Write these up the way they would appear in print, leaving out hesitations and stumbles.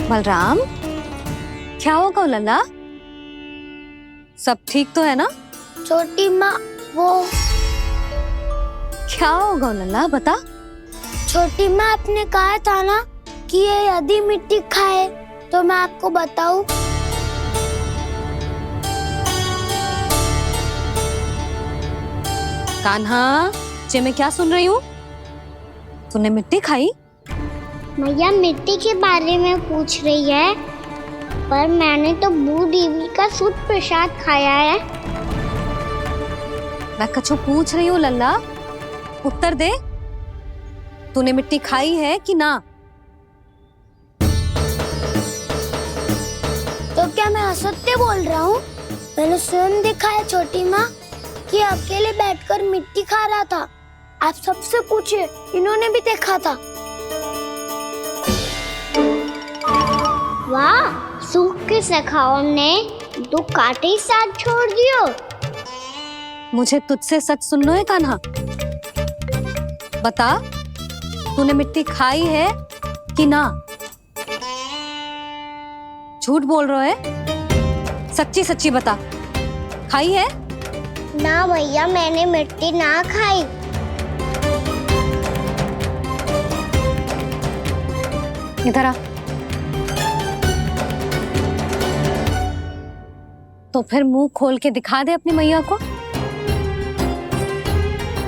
बलराम, क्या होगा लल्ला? सब ठीक तो है ना? छोटी माँ, वो क्या होगा लल्ला, बता। छोटी माँ, आपने कहा था ना कि ये यदि मिट्टी खाए तो मैं आपको बताऊं। कान्हा, जे मैं क्या सुन रही हूँ? तूने मिट्टी खाई? मैया मिट्टी के बारे में पूछ रही है, पर मैंने तो भू देवी का शुद्ध प्रसाद खाया है। मैं कछु पूछ रही हूँ लल्ला, उत्तर दे। तूने मिट्टी खाई है कि ना? तो क्या मैं असत्य बोल रहा हूँ? मैंने स्वयं देखा है छोटी माँ कि अकेले बैठकर मिट्टी खा रहा था। आप सबसे पूछिए, इन्होंने भी देखा था। वाह, सूख के सखाओ ने 2 कांटे ही साथ छोड़ दियो। मुझे तुझसे सच सुनना है कान्हा। बता, तूने मिट्टी खाई है कि ना? झूठ बोल रहा है, सच्ची सच्ची बता, खाई है? ना भैया, मैंने मिट्टी ना खाई। इधर आ। तो फिर मुंह खोल के दिखा दे अपनी मैया को।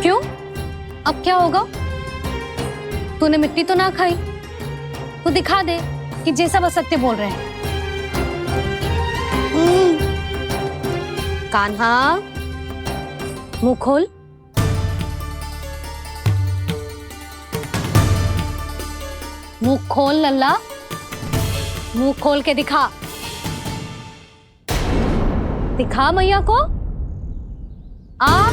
क्यों? अब क्या होगा? तूने मिट्टी तो ना खाई, तो दिखा दे कि जे सब असत्य बोल रहे हैं। कान्हा, मुंह खोल। मुंह खोल लल्ला, मुंह खोल के दिखा। दिखा मैया को। आ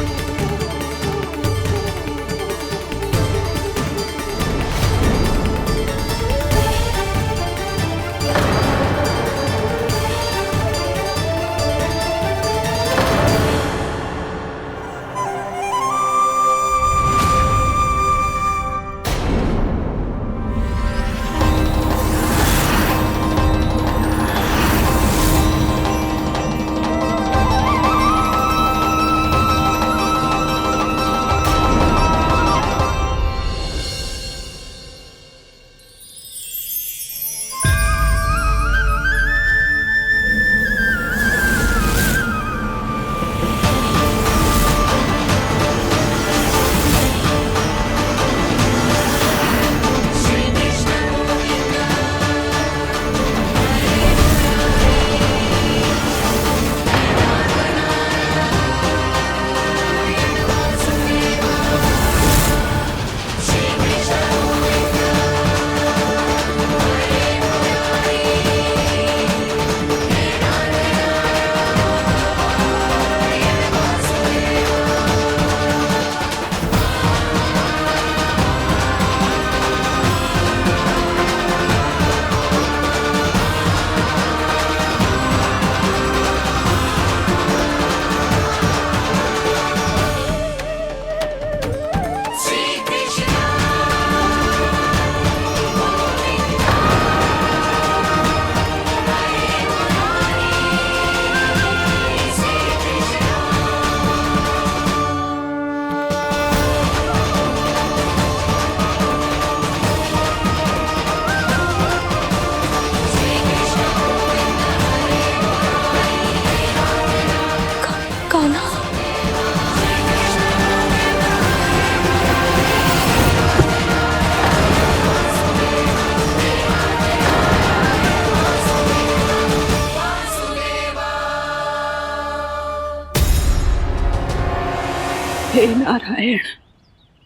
हे नारायण,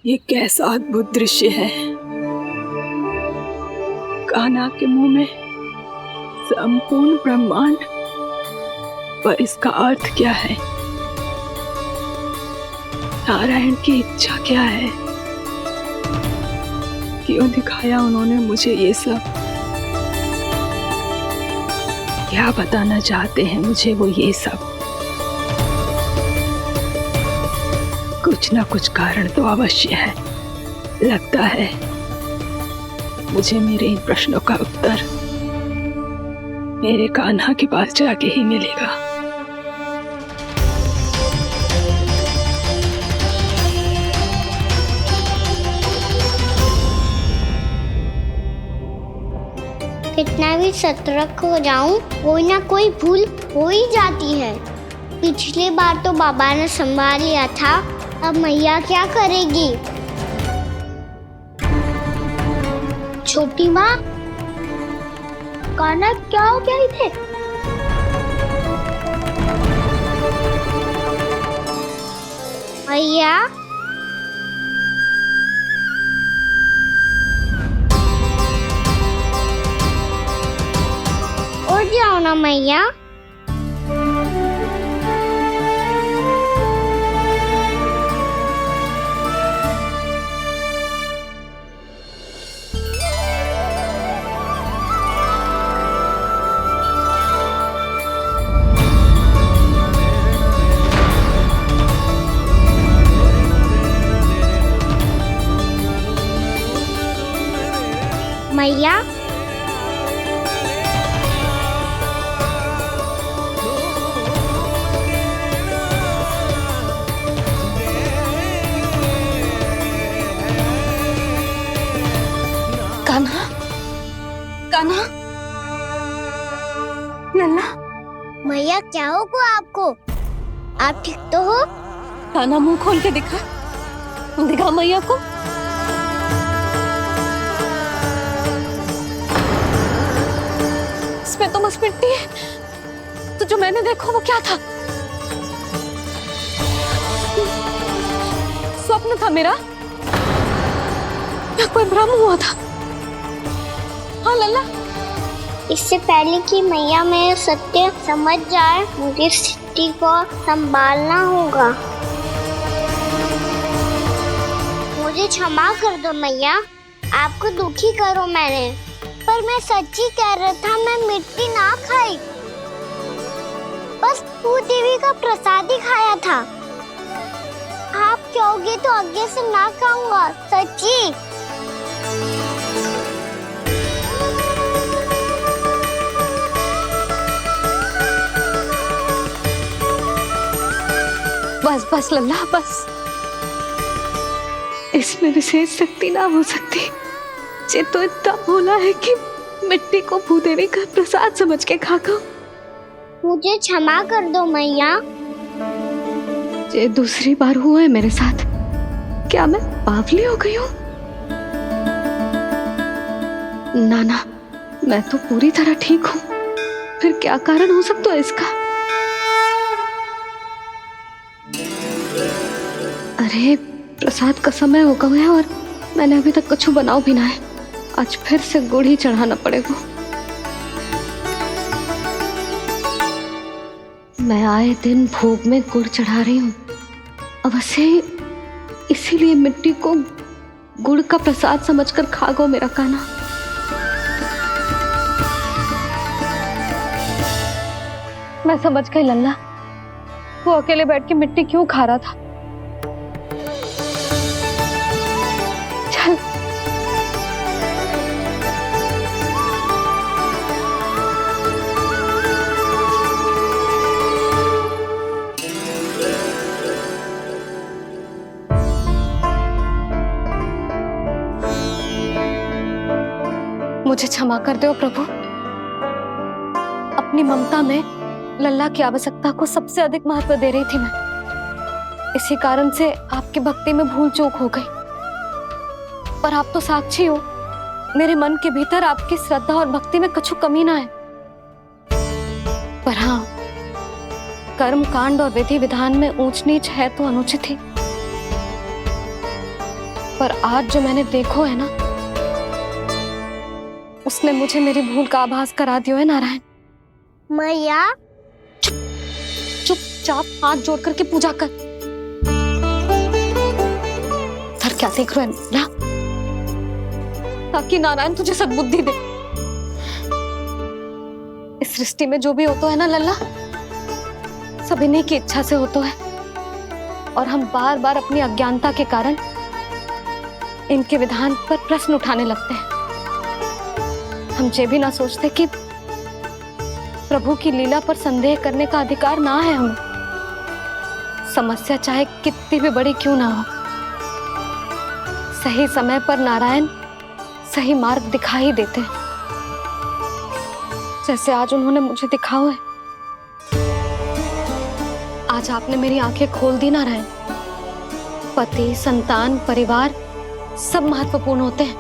ये कैसा अद्भुत दृश्य है। कान्हा के मुंह में संपूर्ण ब्रह्मांड, पर इसका अर्थ क्या है? नारायण की इच्छा क्या है? क्यों दिखाया उन्होंने मुझे ये सब? क्या बताना चाहते हैं मुझे वो ये सब? कुछ ना कुछ कारण तो अवश्य है। लगता है मुझे मेरे इन प्रश्नों का उत्तर मेरे कान्हा के पास जाके ही मिलेगा। कितना भी सतर्क हो जाऊं, कोई ना कोई भूल हो ही जाती है। पिछली बार तो बाबा ने संभाल लिया था, अब मैया क्या करेगी? छोटी माँ, कान्हा क्या हो गया इधर? मैया, उठ जाओ ना मैया। मैया, कान्हा, कान्हा, लल्ला, मैया क्या होगा आपको? आप ठीक तो हो? कान्हा मुंह खोल के दिखा, दिखा मैया को। इसमें तो बस मिट्टी है, तो जो मैंने देखा वो क्या था? स्वप्न था मेरा या कोई भ्रम हुआ था? हाँ लल्ला, इससे पहले कि मैया मेरे सत्य समझ जाए, मुझे स्थिति को संभालना होगा। मुझे क्षमा कर दो मैया, आपको दुखी करो मैंने, पर मैं सच्ची कह रहा था, मैं मिट्टी ना खाई, बस भूदेवी का प्रसाद ही खाया था। आप कहोगे तो आगे से ना खाऊंगा, सच्ची। बस बस लल्ला बस, इसमें विशेष शक्ति ना हो सकती। ये तो इतना भोला है कि मिट्टी को भूदेवी का प्रसाद समझ के खा गया। मुझे क्षमा कर दो मैया। ये दूसरी बार हुआ है मेरे साथ। क्या मैं बावली हो गई हूँ? ना ना, मैं तो पूरी तरह ठीक हूँ। फिर क्या कारण हो सकता है इसका? अरे प्रसाद का समय हो गया है और मैंने अभी तक कुछ बनाओ भी ना है। आज फिर से गुड़ ही चढ़ाना पड़ेगा। मैं आए दिन भोग में गुड़ चढ़ा रही हूँ, अवश्य इसीलिए मिट्टी को गुड़ का प्रसाद समझकर खा गो मेरा कान्हा। मैं समझ गई लल्ला, वो अकेले बैठ के मिट्टी क्यों खा रहा था। चल मुझे क्षमा कर दो प्रभु। अपनी ममता में लल्ला की आवश्यकता को सबसे अधिक महत्व दे रही थी मैं। इसी कारण से आपकी भक्ति में भूल चूक हो गई। पर आप तो साक्षी हो, मेरे मन के भीतर आपकी श्रद्धा और भक्ति में कुछ कमी ना है। पर हाँ, कर्म कांड और विधि विधान में ऊंच नीच है तो अनुचित ही। पर आज जो मैंने देखो है ना, उसने मुझे मेरी भूल का आभास करा दिया है नारायण। मैया, चुपचाप हाथ जोड़ करके पूजा कर। सर क्या देख रहे हैं ना? ताकि नारायण तुझे सद्बुद्धि दे। इस सृष्टि में जो भी होता है ना लल्ला, सब इन्हीं की इच्छा से होता है। और हम बार बार अपनी अज्ञानता के कारण इनके विधान पर प्रश्न उठाने लगते हैं। हम ये भी ना सोचते कि प्रभु की लीला पर संदेह करने का अधिकार ना है हमें। समस्या चाहे कितनी भी बड़ी क्यों ना हो, सही समय पर नारायण सही मार्ग दिखा ही देते हैं, जैसे आज उन्होंने मुझे दिखाओ है। आज आपने मेरी आंखें खोल दी नारायण। पति, संतान, परिवार सब महत्वपूर्ण होते हैं,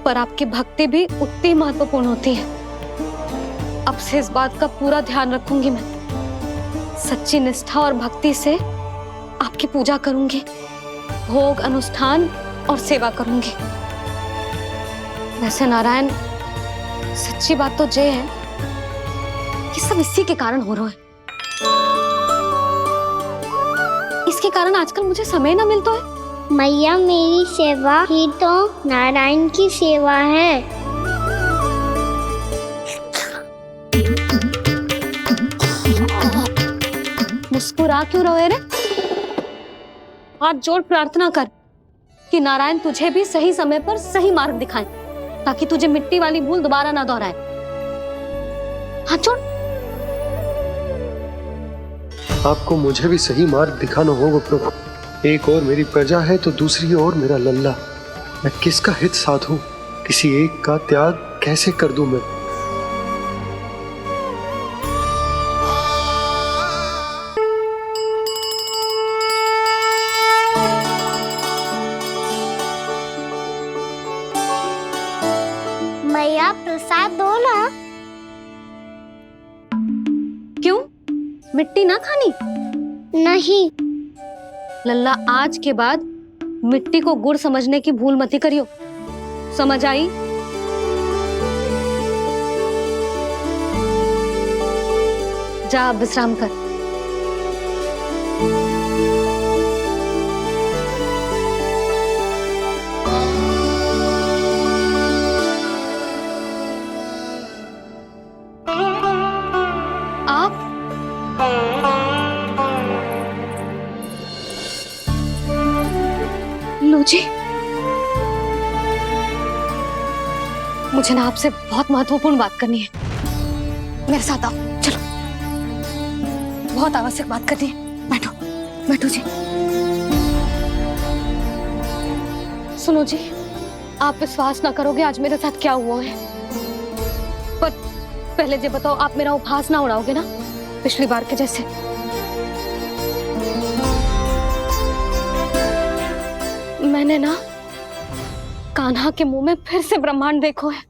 पर आपकी भक्ति भी उतनी महत्वपूर्ण होती है। अब से इस बात का पूरा ध्यान रखूंगी मैं। सच्ची निष्ठा और भक्ति से आपकी पूजा करूंगी, भोग, अनुष्ठान और सेवा करूंगी। वैसे नारायण, सच्ची बात तो ये है कि सब इसी के कारण हो रहा है। इसके कारण आजकल मुझे समय ना मिलता है। मैया, मेरी सेवा ही तो नारायण की सेवा है। मुस्कुरा क्यों रहे रे? हाथ जोड़ प्रार्थना कर कि नारायण तुझे भी सही समय पर सही मार्ग दिखाएं, ताकि तुझे मिट्टी वाली भूल दोबारा ना दोहराए। हाथ जोड़। आपको मुझे भी सही मार्ग दिखाना होगा प्रभु। एक और मेरी प्रजा है तो दूसरी ओर मेरा लल्ला। मैं किसका हित साधूं? किसी एक का त्याग कैसे कर दूं मैं? मैया, प्रसाद दो ना। क्यों? मिट्टी ना खानी? नहीं। लल्ला, आज के बाद मिट्टी को गुड़ समझने की भूल मत करियो। समझ आई? जा विश्राम कर। आप लो जी, मुझे ना आपसे बहुत महत्वपूर्ण बात करनी है। मेरे साथ आओ, चलो। बहुत आवश्यक बात करनी है। बैठो, बैठो जी। सुनो जी, आप विश्वास ना करोगे आज मेरे साथ क्या हुआ है। पर पहले ये बताओ, आप मेरा उपहास ना उड़ाओगे ना, पिछली बार के जैसे? मैंने ना कान्हा के मुंह में फिर से ब्रह्मांड देखो है।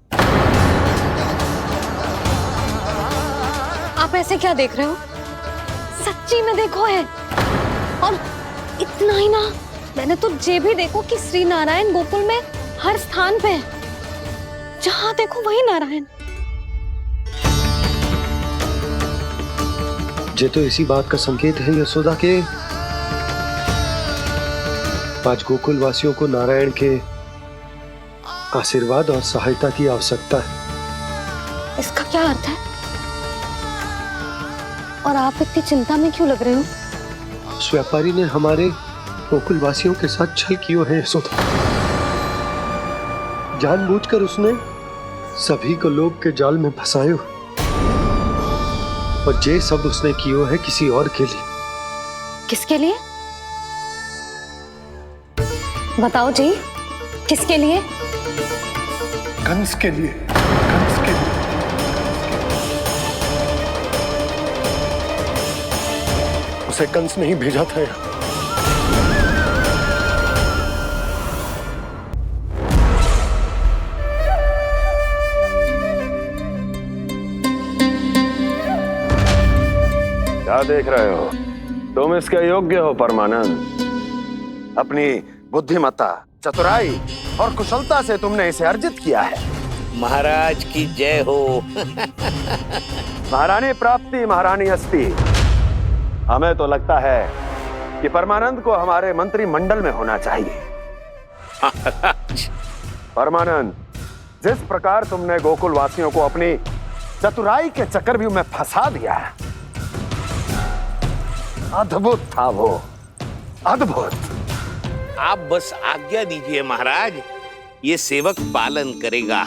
आप ऐसे क्या देख रहे हो? सच्ची में देखो है। और इतना ही ना, मैंने तो ये भी देखो कि श्री नारायण गोकुल में हर स्थान पे है। जहां देखो वही नारायण। ये तो इसी बात का संकेत है यशोदा के आज गोकुल वासियों को नारायण के आशीर्वाद और सहायता की आवश्यकता है। इसका क्या अर्थ है? और आप इतनी चिंता में क्यों लग रहे हो? उस व्यापारी ने हमारे गोकुल वासियों के साथ छल किया है यशोदा। जानबूझकर उसने सभी को लोभ के जाल में फंसायो, और ये सब उसने किया है किसी और के लिए। किसके लिए? बताओ जी, किसके लिए? कंस के लिए। कंस के लिए। उसे कंस नहीं भेजा था यहाँ। क्या देख रहे हो? तुम इसके योग्य हो परमानंद। अपनी बुद्धिमत्ता, चतुराई और कुशलता से तुमने इसे अर्जित किया है। महाराज की जय हो। महारानी प्राप्ति महारानी अस्ति। हमें तो लगता है कि परमानंद को हमारे मंत्रिमंडल में होना चाहिए। परमानंद, जिस प्रकार तुमने गोकुल वासियों को अपनी चतुराई के चक्रव्यूह में फंसा दिया है, अद्भुत था वो, अद्भुत। आप बस आज्ञा दीजिए महाराज, ये सेवक पालन करेगा।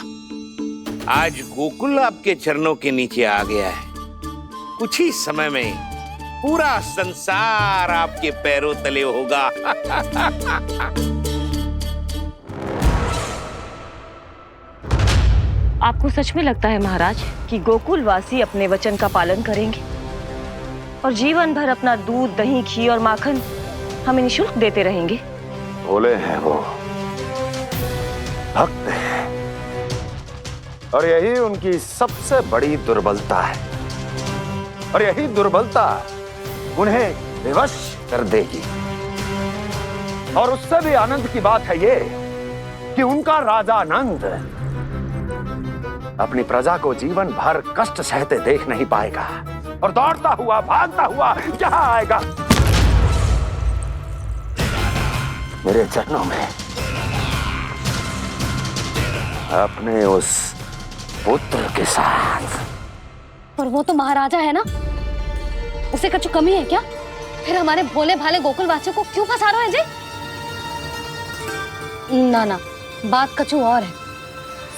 आज गोकुल आपके चरणों के नीचे आ गया है। कुछ ही समय में पूरा संसार आपके पैरों तले होगा। आपको सच में लगता है महाराज कि गोकुलवासी अपने वचन का पालन करेंगे और जीवन भर अपना दूध, दही, घी और माखन हमें निःशुल्क देते रहेंगे? भोले हैं वो, भक्त हैं, और यही उनकी सबसे बड़ी दुर्बलता है, और यही दुर्बलता उन्हें विवश कर देगी। और उससे भी आनंद की बात है ये कि उनका राजा नंद अपनी प्रजा को जीवन भर कष्ट सहते देख नहीं पाएगा और दौड़ता हुआ, भागता हुआ यहां आएगा मेरे चरणों में अपने उस पुत्र के साथ। पर वो तो महाराजा है ना, उसे कुछ कमी है क्या? फिर हमारे भोले भाले गोकुल वासियों को क्यों फंसा रहे हैं जी? ना ना, बात कछु और है।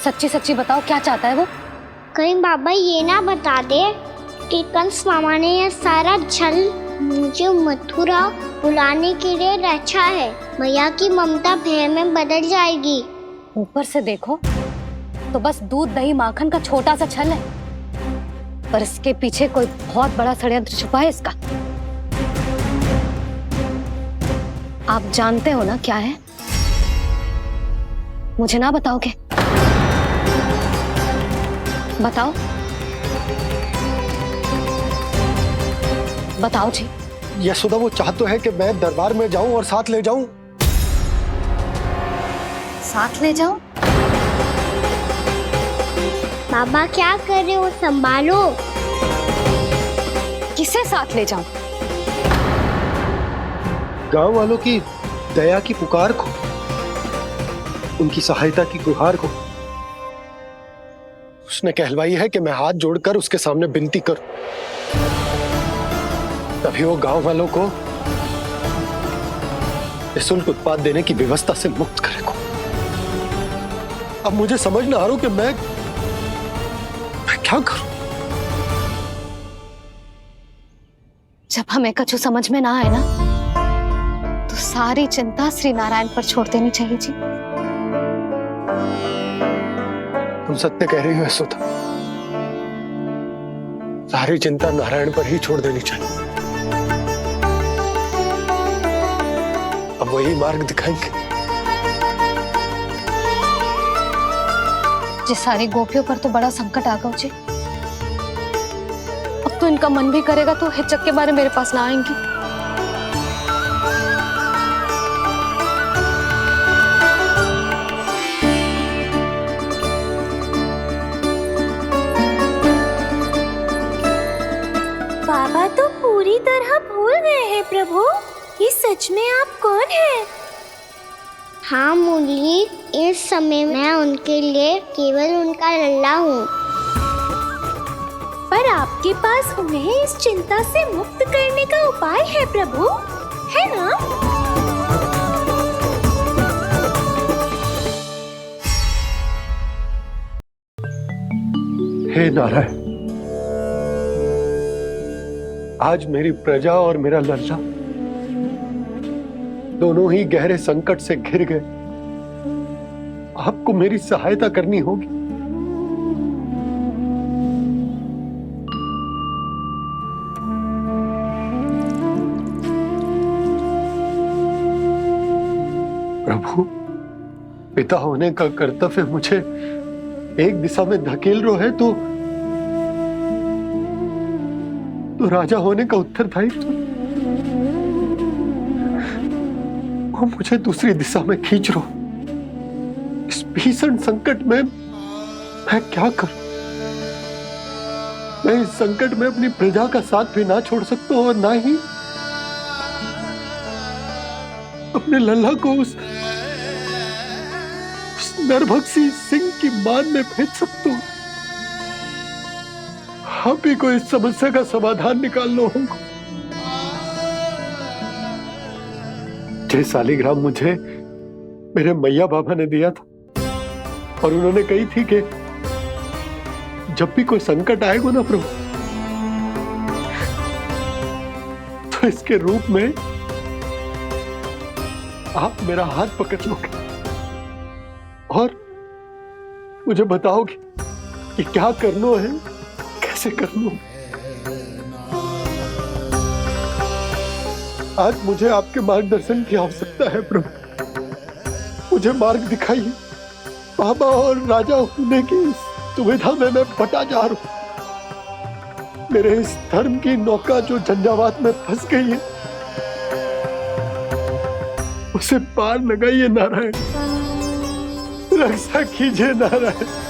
सच्ची सच्ची बताओ, क्या चाहता है वो? कहीं बाबा ये ना बता दे कि कंस मामा ने यह सारा छल मुझे मथुरा बुलाने के लिए रचा है। मैया की ममता भय में बदल जाएगी। ऊपर से देखो तो बस दूध, दही, माखन का छोटा सा छल है, पर इसके पीछे कोई बहुत बड़ा षड्यंत्र छुपा है इसका। आप जानते हो ना क्या है? मुझे ना बताओगे? बताओ बताओ जी। यशोदा, वो चाह तो है कि मैं दरबार में जाऊं और साथ ले जाऊं। साथ ले जाओ? बाबा क्या कर रहे हो, संभालो। किसे साथ ले जाऊं? गांव वालों की दया की पुकार को, उनकी सहायता की गुहार को। उसने कहलवाई है कि मैं हाथ जोड़कर उसके सामने विनती करूं, तभी वो गांव वालों को निःशुल्क उत्पाद देने की व्यवस्था से मुक्त करेगा। अब मुझे समझ ना आ रहा कि मैं क्या करूं। जब हमें कछु समझ में ना आए ना, तो सारी चिंता श्री नारायण पर छोड़ देनी चाहिए जी। तुम सत्य कह रही हो यशोदा, सारी चिंता नारायण पर ही छोड़ देनी चाहिए। अब वही मार्ग दिखाएंगे। जिस सारी गोपियों पर तो बड़ा संकट आ गया जी। अब तो इनका मन भी करेगा तो हिचक के बारे मेरे पास ना आएंगी। बाबा तो पूरी तरह भूल गए हैं प्रभु, ये सच में आप कौन हैं? हाँ मुरली, इस समय मैं उनके लिए केवल उनका लल्ला हूँ। पर आपके पास उन्हें इस चिंता से मुक्त करने का उपाय है प्रभु, है ना? हे नारायण, आज मेरी प्रजा और मेरा लल्ला दोनों ही गहरे संकट से घिर गए। आपको मेरी सहायता करनी होगी। प्रभु, पिता होने का कर्तव्य मुझे एक दिशा में धकेल रो है तो राजा होने का उत्तरदायित्व वो मुझे दूसरी दिशा में खींच रो। इस भीषण संकट में मैं क्या करूं? मैं इस संकट में अपनी प्रजा का साथ भी ना छोड़ सकता हूं और ना ही अपने लल्ला को उस नरभक्षी सिंह की मान में भेज सकता हूं। आप ही को इस समस्या का समाधान निकालना होगा। जय शालिग्राम मुझे मेरे मैया बाबा ने दिया था और उन्होंने कही थी कि जब भी कोई संकट आएगा ना प्रभु, तो इसके रूप में आप मेरा हाथ पकड़ लोगे और मुझे बताओगे कि क्या करना है, कैसे करना है। आज मुझे आपके मार्गदर्शन की आवश्यकता है प्रभु। मुझे मार्ग दिखाइए। बाबा और राजा होने की इस दुविधा में मैं बटा जा रहा हूं। मेरे इस धर्म की नौका जो झंझावात में फंस गई है, उसे पार लगाइए नारायण। रक्षा कीजिए नारायण।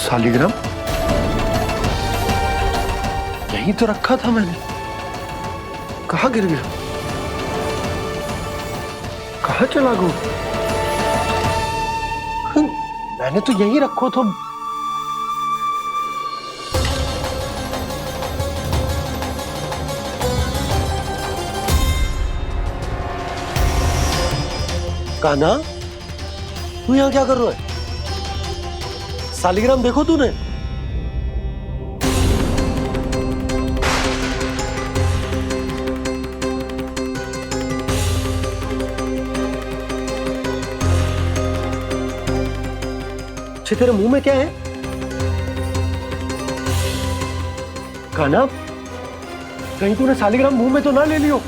शालिग्राम यहीं तो रखा था मैंने। कहाँ गिर गया? कहाँ चला गया? मैंने तो यहीं रखो तो। कान्हा, तू यहाँ क्या कर रहा है? शालिग्राम देखो तूने? अच्छे, तेरे मुंह में क्या है? कान्हा, कहीं तूने शालिग्राम मुंह में तो ना ले लियो?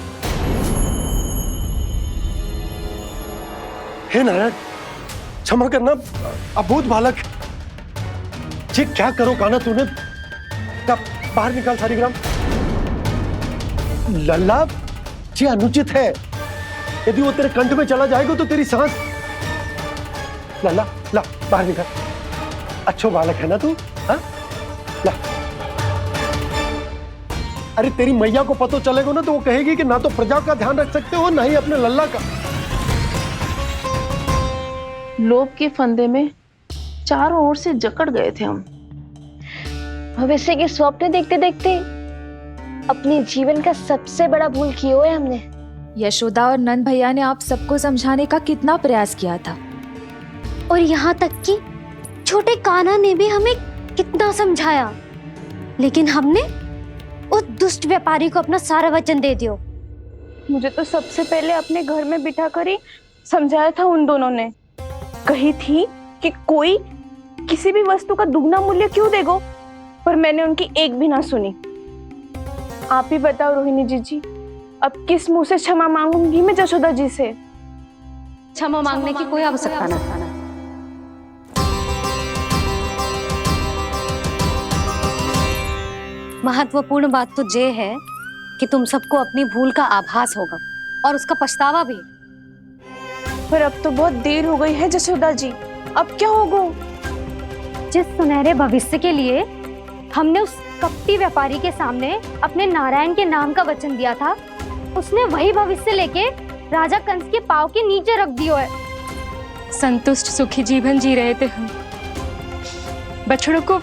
हे नारायण, क्षमा करना, अबोध बालक। जी क्या करो कान्हा तूने? कब बाहर निकाल शालिग्राम। लल्ला जी अनुचित है। यदि वो तेरे कंठ में चला जाएगा तो तेरी सांस। लल्ला ला बाहर निकाल। अच्छो बालक है ना तू? हाँ ला। अरे तेरी मैया को पता चलेगा ना तो वो कहेगी कि ना तो प्रजा का ध्यान रख सकते हो ना ही अपने लल्ला का। लोभ के फंदे में चारों ओर से जकड़ गए थे हम। भविष्य के स्वप्न देखते देखते अपने जीवन का सबसे बड़ा भूल किया है हमने। यशोदा और नंद भैया ने आप सबको समझाने का कितना प्रयास किया था, और यहाँ तक कि छोटे कान्हा ने भी हमें कितना समझाया, लेकिन हमने उस दुष्ट व्यापारी को अपना सारा वचन दे दिया। मुझे तो सबसे पहले अपने घर में बिठा कर ही समझाया था उन दोनों ने। कही थी कि कोई किसी भी वस्तु का दुगना मूल्य क्यों देगा, पर मैंने उनकी एक भी ना सुनी। आप ही बताओ रोहिणी जी, अब किस मुंह से क्षमा मांगूंगी मैं जशोदा जी से? क्षमा मांगने की कोई आवश्यकता ना। महत्वपूर्ण बात तो ये है कि तुम सबको अपनी भूल का आभास होगा और उसका पछतावा भी। पर अब तो बहुत देर हो गई है जशोदा जी, अब क्या होगा? जिस सुनहरे भविष्य के लिए हमने उस कपटी व्यापारी के सामने अपने नारायण के नाम का वचन दिया था, उसने वही भविष्य लेके राजा कंस के पांव के नीचे रख दिया है। संतुष्ट सुखी जीवन जी रहे थे हम। बछड़ों को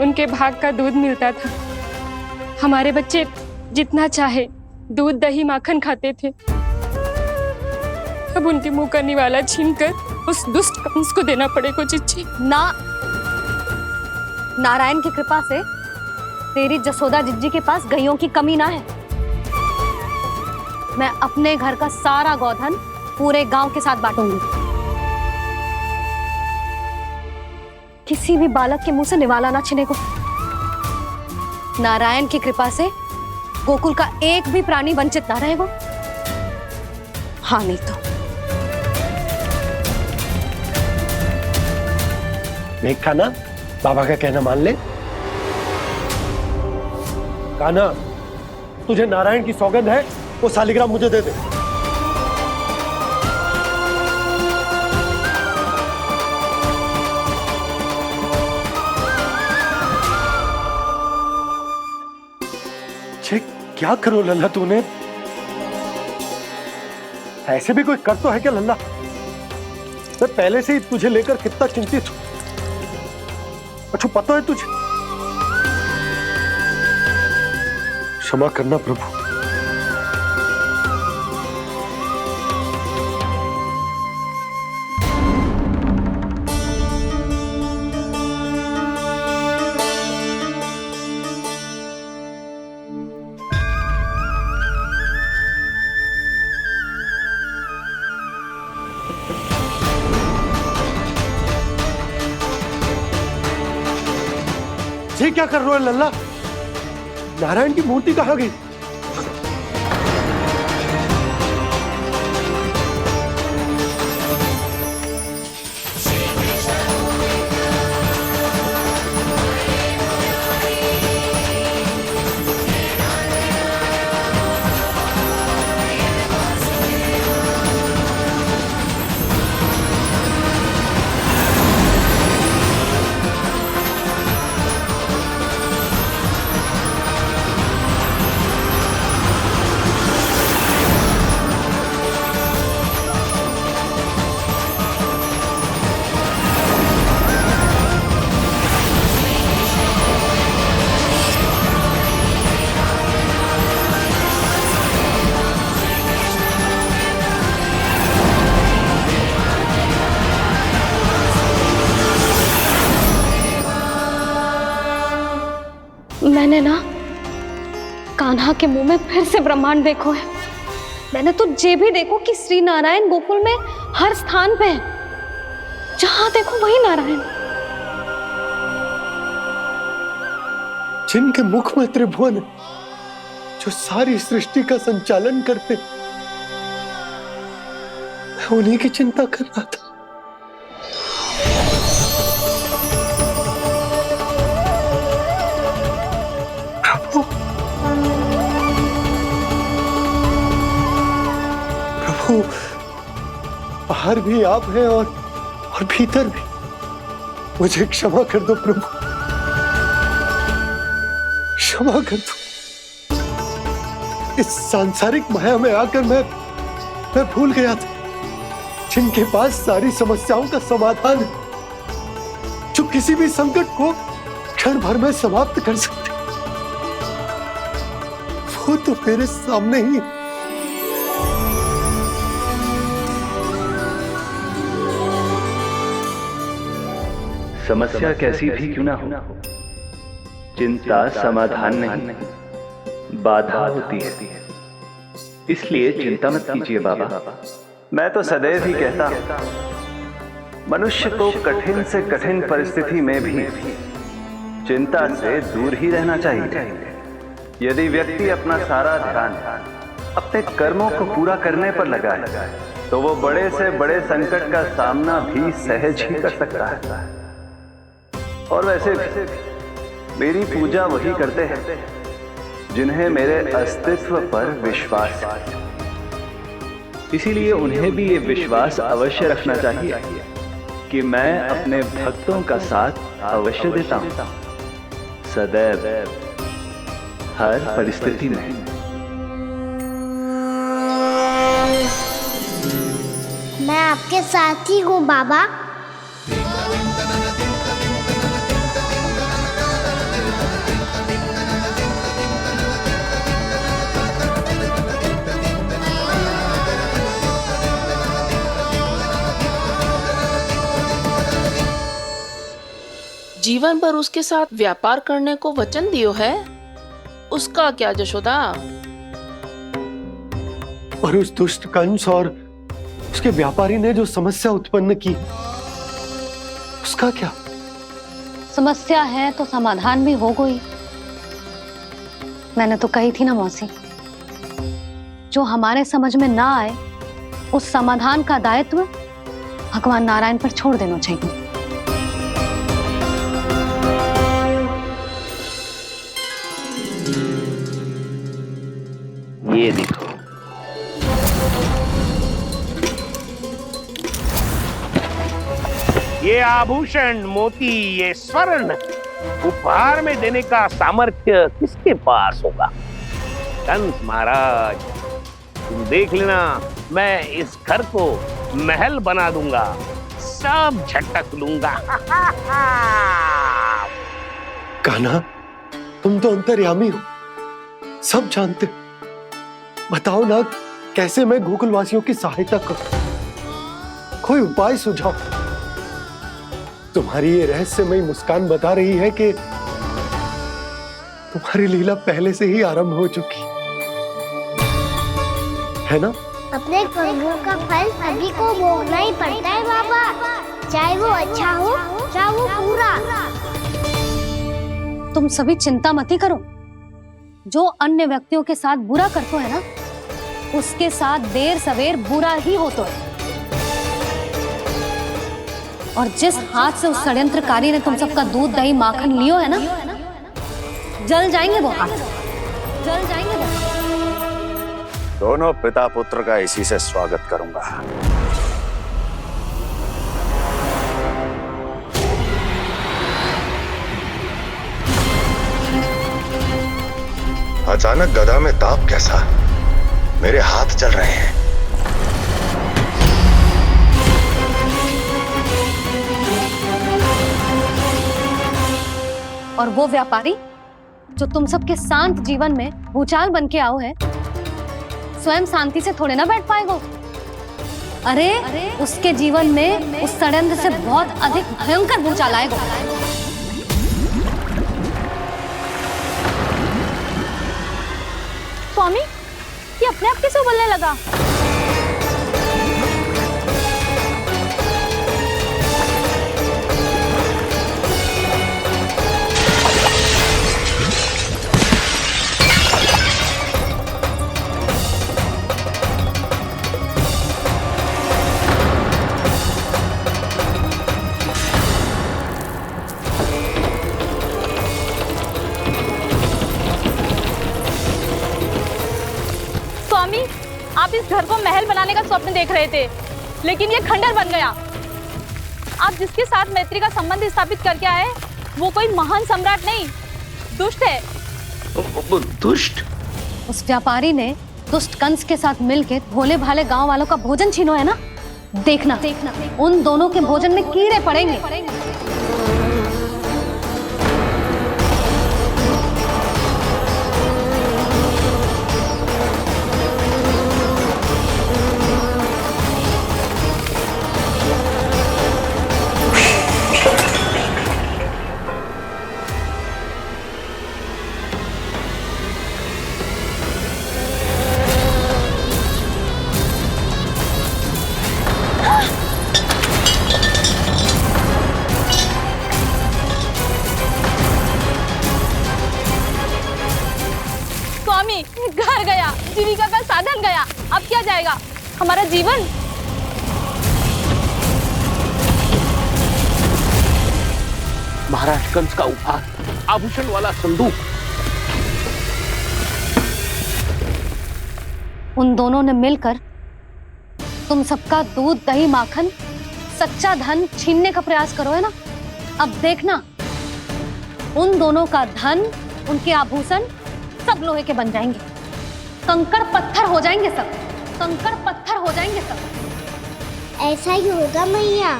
उनके भाग का दूध मिलता था। हमारे बच्चे जितना चाहे दूध दही माखन खाते थे। अब उनके मुंह का निवाला छीनकर उस दुष्ट कंस को देना पड़ेगा चिच्ची। ना, नारायण की कृपा से तेरी जसोदा जिज्जी के पास गैयों की कमी ना है। मैं अपने घर का सारा गोधन पूरे गांव के साथ बांटूंगी। किसी भी बालक के मुंह से निवाला ना छिने को। नारायण की कृपा से गोकुल का एक भी प्राणी वंचित ना रहेगा। हाँ नहीं तो देख कान्हा, बाबा का कहना मान ले। कान्हा, तुझे नारायण की सौगंध है, वो शालिग्राम मुझे दे दे। क्या करो लल्ला तूने? ऐसे भी कोई कर तो है क्या लल्ला? मैं पहले से ही तुझे लेकर कितना चिंतित हूं। अच्छा पता है तुझे? क्षमा करना प्रभु। ये क्या कर रहे हो लल्ला? नारायण की मूर्ति कहाँ गई? मैंने ना कान्हा के मुंह में फिर से ब्रह्मांड देखो है। मैंने तो ये भी देखो कि श्री नारायण गोकुल में हर स्थान पे है, जहां देखो वही नारायण। जिनके मुख में त्रिभुवन है, जो सारी सृष्टि का संचालन करते, मैं उन्हीं की चिंता कर रहा था। प्रभु बाहर भी आप हैं और भीतर भी। मुझे क्षमा कर दो प्रभु, क्षमा कर दो। इस सांसारिक माया में आकर मैं भूल गया था जिनके पास सारी समस्याओं का समाधान है, जो किसी भी संकट को क्षण भर में समाप्त कर सकते, वो तो मेरे सामने ही। समस्या कैसी भी क्यों ना हो, चिंता समाधान नहीं, बाधा होती है। इसलिए चिंता मत कीजिए बाबा। मैं तो सदैव ही कहता हूं, मनुष्य को कठिन से कठिन परिस्थिति में भी चिंता से दूर ही रहना चाहिए। यदि व्यक्ति अपना सारा ध्यान अपने कर्मों को पूरा करने पर लगाए, तो वो बड़े से बड़े संकट का सामना भी सहज ही कर सकता है। और वैसे भी मेरी पूजा वही करते हैं जिन्हें मेरे अस्तित्व पर विश्वास है। इसीलिए उन्हें भी ये विश्वास अवश्य रखना चाहिए कि मैं अपने भक्तों का साथ अवश्य देता हूं, सदैव, हर परिस्थिति में। मैं आपके साथ ही हूँ बाबा। जीवन भर उसके साथ व्यापार करने को वचन दियो है, उसका क्या जशोदा? और उस दुष्ट कंस और उसके व्यापारी ने जो समस्या उत्पन्न की, उसका क्या? समस्या है तो समाधान भी हो गई। मैंने तो कही थी ना मौसी, जो हमारे समझ में ना आए उस समाधान का दायित्व भगवान नारायण पर छोड़ देना चाहिए। ये देखो, ये आभूषण, मोती, ये स्वर्ण उपहार में देने का सामर्थ्य किसके पास होगा? कंस महाराज, तुम देख लेना, मैं इस घर को महल बना दूंगा, सब झटक लूंगा। कान्हा, तुम तो अंतर्यामी हो, सब जानते हो। बताओ ना, कैसे मैं गोकुलवासियों की सहायता करूं? कोई उपाय सुझाओ। तुम्हारी ये रहस्यमयी मुस्कान बता रही है कि तुम्हारी लीला पहले से ही आरंभ हो चुकी है ना? अपने कर्मों का फल सभी को भोगना ही पड़ता है बाबा, चाहे वो अच्छा हो चाहे वो बुरा। तुम सभी चिंता मत ही करो। जो अन्य व्यक्तियों के साथ बुरा करते है ना, उसके साथ देर सवेर बुरा ही होता है। और जिस हाथ से उस षड्यंत्रकारी ने तुम सबका दूध दही माखन लियो है ना, जल जाएंगे वो हाथ, जल जाएंगे वो हाथ। दोनों पिता पुत्र का इसी से स्वागत करूंगा। अचानक गदा में ताप कैसा? मेरे हाथ चल रहे हैं। और वो व्यापारी जो तुम सबके शांत जीवन में भूचाल बन के आओ है, स्वयं शांति से थोड़े ना बैठ पाएगा। अरे उसके जीवन में उस षड्यंत्र से बहुत अधिक भयंकर भूचाल आएगा। स्वामी, ये अपने आप कैसे उबलने लगा? स्वामी, आप इस घर को महल बनाने का स्वप्न देख रहे थे, लेकिन ये खंडर बन गया। आप जिसके साथ मैत्री का संबंध स्थापित करके आए, वो कोई महान सम्राट नहीं, दुष्ट है। दुष्ट? उस व्यापारी ने दुष्ट कंस के साथ मिलकर भोले भाले गांव वालों का भोजन छीनो है ना, देखना उन दोनों के भोजन में कीड़े पड़ेंगे। घर गया, जीविका का साधन गया, अब क्या जाएगा हमारा जीवन? महाराज कंस का उपहार, आभूषण वाला संदूक। उन दोनों ने मिलकर तुम सबका दूध दही माखन सच्चा धन छीनने का प्रयास करो है ना। अब देखना उन दोनों का धन, उनके आभूषण सब लोहे के बन जाएंगे, कंकड़ पत्थर हो जाएंगे सब, कंकड़ पत्थर हो जाएंगे सब। ऐसा ही होगा मैया।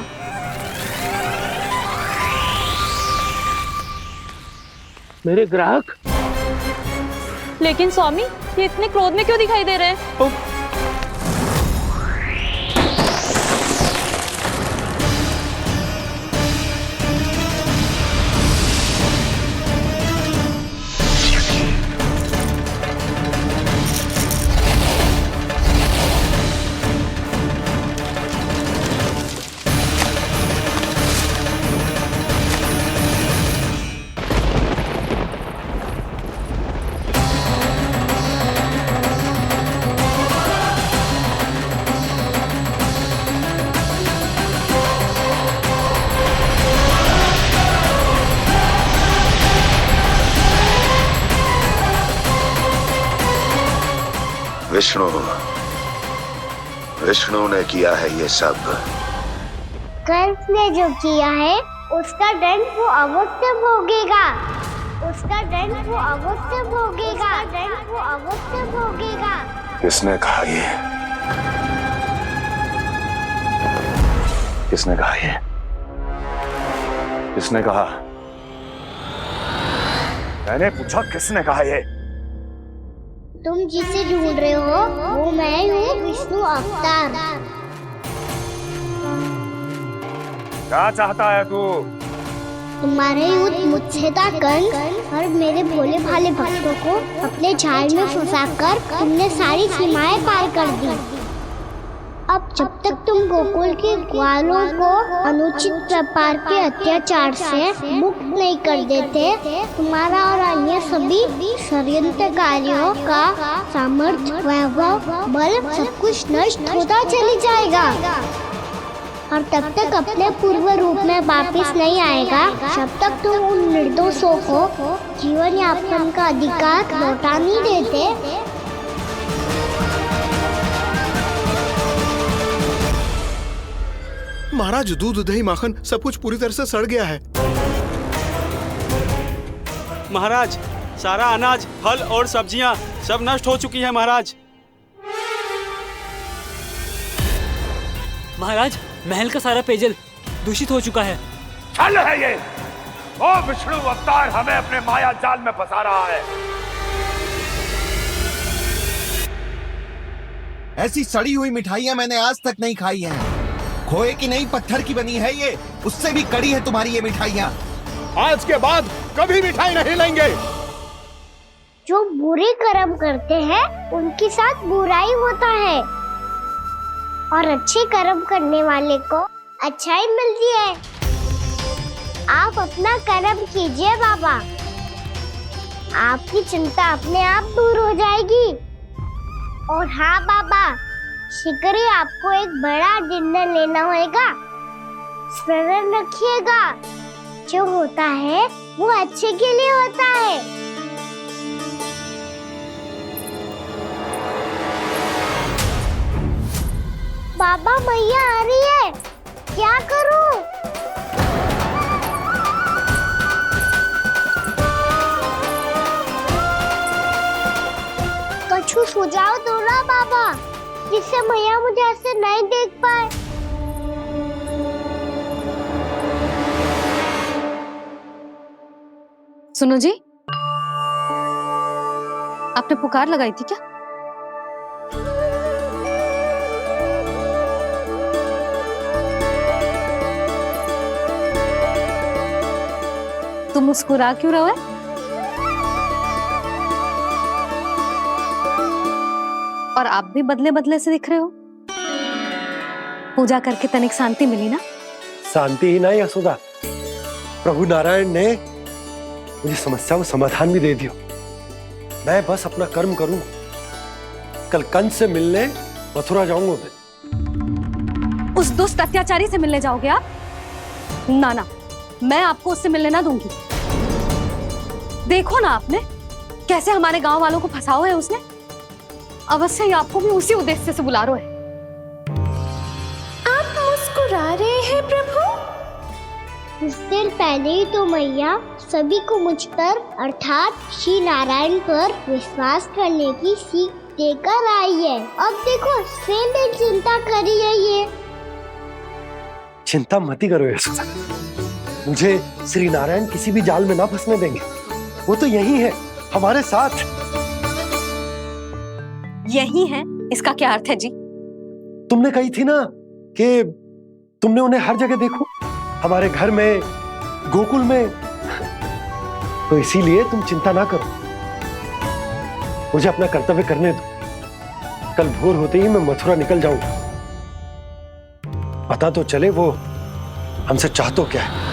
मेरे ग्राहक? लेकिन स्वामी, ये इतने क्रोध में क्यों दिखाई दे रहे हैं? विष्णु ने किया है ये सब। कंस ने जो किया है उसका दंड वो अवश्य भोगेगा, उसका दंड वो अवश्य भोगेगा, दंड वो अवश्य भोगेगा। किसने कहा ये? किसने कहा ये? किसने कहा? मैंने पूछा किसने कहा ये? तुम जिसे ढूंढ रहे हो वो मैं हूँ, विष्णु अवतार। क्या चाहता है तू? तुम्हारे युद्ध मुझसे था कंस और मेरे भोले भाले भक्तों को अपने जाल में फंसाकर तुमने सारी सीमाएं पार कर दी। अब जब तक तुम गोकुल के ग्वालों को अनुचित प्रकार के अत्याचार से मुक्त नहीं कर देते, तुम्हारा और अन्य सभी षड्यंत्रकारियों का सामर्थ्य, वैभव, बल सब कुछ नष्ट होता चली जाएगा और तब तक अपने पूर्व रूप में वापस नहीं आएगा जब तक तुम उन निर्दोषों को जीवन यापन का अधिकार लौटा नहीं देते। महाराज, दूध, दही, माखन सब कुछ पूरी तरह से सड़ गया है। महाराज, सारा अनाज, फल और सब्जियां सब नष्ट हो चुकी है महाराज। महाराज, महल का सारा पेयजल दूषित हो चुका है। छल है ये। ओ विष्णु अवतार हमें अपने माया जाल में फंसा रहा है। ऐसी सड़ी हुई मिठाइयां मैंने आज तक नहीं खाई हैं। खोए की नहीं, पत्थर की बनी है ये, उससे भी कड़ी है तुम्हारी ये मिठाइयां। आज के बाद कभी मिठाई नहीं लेंगे। जो बुरे कर्म करते हैं उनके साथ बुराई होता है और अच्छे कर्म करने वाले को अच्छाई मिलती है। आप अपना कर्म कीजिए बाबा, आपकी चिंता अपने आप दूर हो जाएगी। और हाँ बाबा, शीघ्र ही आपको एक बड़ा डिनर लेना होगा। स्मरण रखिएगा, जो होता है वो अच्छे के लिए होता है। बाबा, मैया आ रही है, क्या करूं? कछु सुझाव दो ना बाबा, जिससे मैया मुझे ऐसे नहीं देख पाए। सुनो जी, आपने पुकार लगाई थी क्या? तुम मुस्कुरा क्यों रहे हो? और आप भी बदले बदले से दिख रहे हो। पूजा करके तनिक शांति मिली ना? शांति ही नहीं यशोदा, प्रभु नारायण ने मुझे समस्या को समाधान भी दे दिया। मैं बस अपना कर्म करूं। कल कंस से मिलने मथुरा जाऊंगा मैं। उस दुष्ट अत्याचारी से मिलने जाओगे आप? ना ना, मैं आपको उससे मिलने ना दूंगी। देखो ना आपने कैसे हमारे गांव वालों को फंसाओ है उसने। अवश्य ही आपको भी उसी उद्देश्य से बुला रहा है। आप मुस्कुरा रहे हैं प्रभु? कुछ देर पहले ही तो मैया सभी को मुझ पर अर्थात श्री नारायण पर विश्वास करने की सीख देकर आई है। अब देखो स्वयं चिंता करी है ये। चिंता मत करो यशोदा, मुझे श्री नारायण किसी भी जाल में ना फंसने देंगे। वो तो यही है हमारे साथ। यही है, इसका क्या अर्थ है जी? तुमने कही थी ना कि तुमने उन्हें हर जगह देखो, हमारे घर में, गोकुल में। तो इसीलिए तुम चिंता ना करो, मुझे अपना कर्तव्य करने दो। कल भोर होते ही मैं मथुरा निकल जाऊंगा। पता तो चले वो हमसे चाहतो क्या है।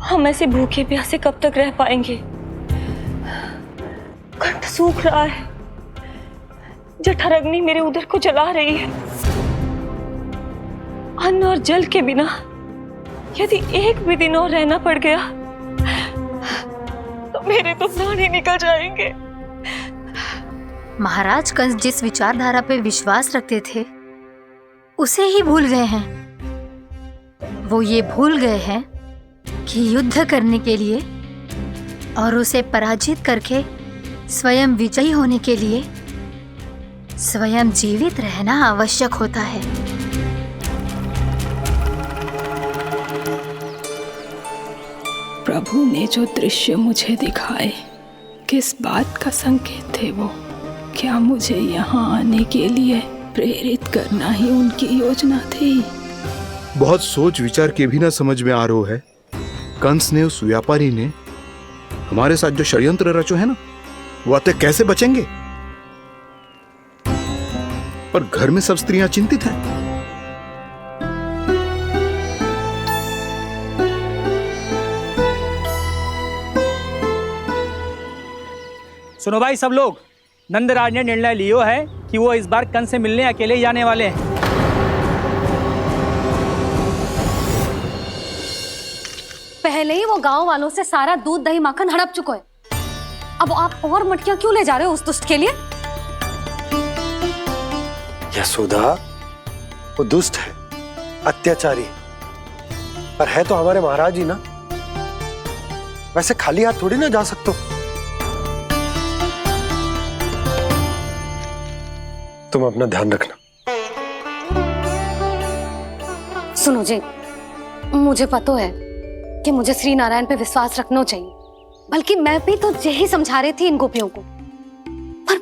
हम ऐसे भूखे प्यासे कब तक रह पाएंगे? कंठ सूख रहा है, जठराग्नि मेरे उदर को जला रही है। अन्न और जल के बिना यदि एक भी दिन और रहना पड़ गया तो मेरे तो प्राण ही निकल जाएंगे। महाराज कंस जिस विचारधारा पे विश्वास रखते थे उसे ही भूल गए हैं। वो ये भूल गए हैं कि युद्ध करने के लिए और उसे पराजित करके स्वयं विजयी होने के लिए स्वयं जीवित रहना आवश्यक होता है। प्रभु ने जो दृश्य मुझे दिखाए, किस बात का संकेत थे वो? क्या मुझे यहाँ आने के लिए प्रेरित करना ही उनकी योजना थी? बहुत सोच विचार के भी ना समझ में आ रहा है। कंस ने, उस व्यापारी ने हमारे साथ जो षड्यंत्र रचो है ना, वो आते कैसे बचेंगे? पर घर में सब स्त्रियां चिंतित हैं। सुनो भाई सब लोग, नंदराज ने निर्णय लियो है कि वो इस बार कंस से मिलने अकेले जाने वाले हैं। पहले ही वो गांव वालों से सारा दूध दही माखन हड़प चुका है। अब आप और मटकियां क्यों ले जा रहे हो उस दुष्ट के लिए? यशोदा, वो दुष्ट है, अत्याचारी, पर है तो हमारे महाराज ही ना। वैसे खाली हाथ थोड़ी ना जा सकते हो। तुम अपना ध्यान रखना। सुनो जी, मुझे पता है कि मुझे श्री नारायण पे विश्वास रखना चाहिए, बल्कि मैं भी तो यही समझा रही थी इन गोपियों को। पर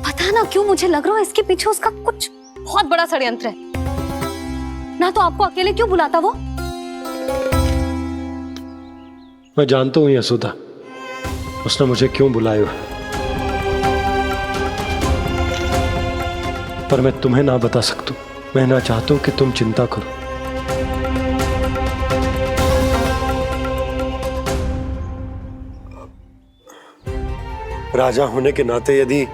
पता ना क्यों मुझे लग रहा है इसके पीछे उसका कुछ बहुत बड़ा षड्यंत्र है। ना तो आपको अकेले क्यों बुलाता वो? मैं जानता हूँ यशोदा, उसने मुझे क्यों बुलाया है, पर मैं तुम्हें ना बता सकता। मैं ना चाहता हूं कि तुम चिंता करो। राजा होने के नाते यदि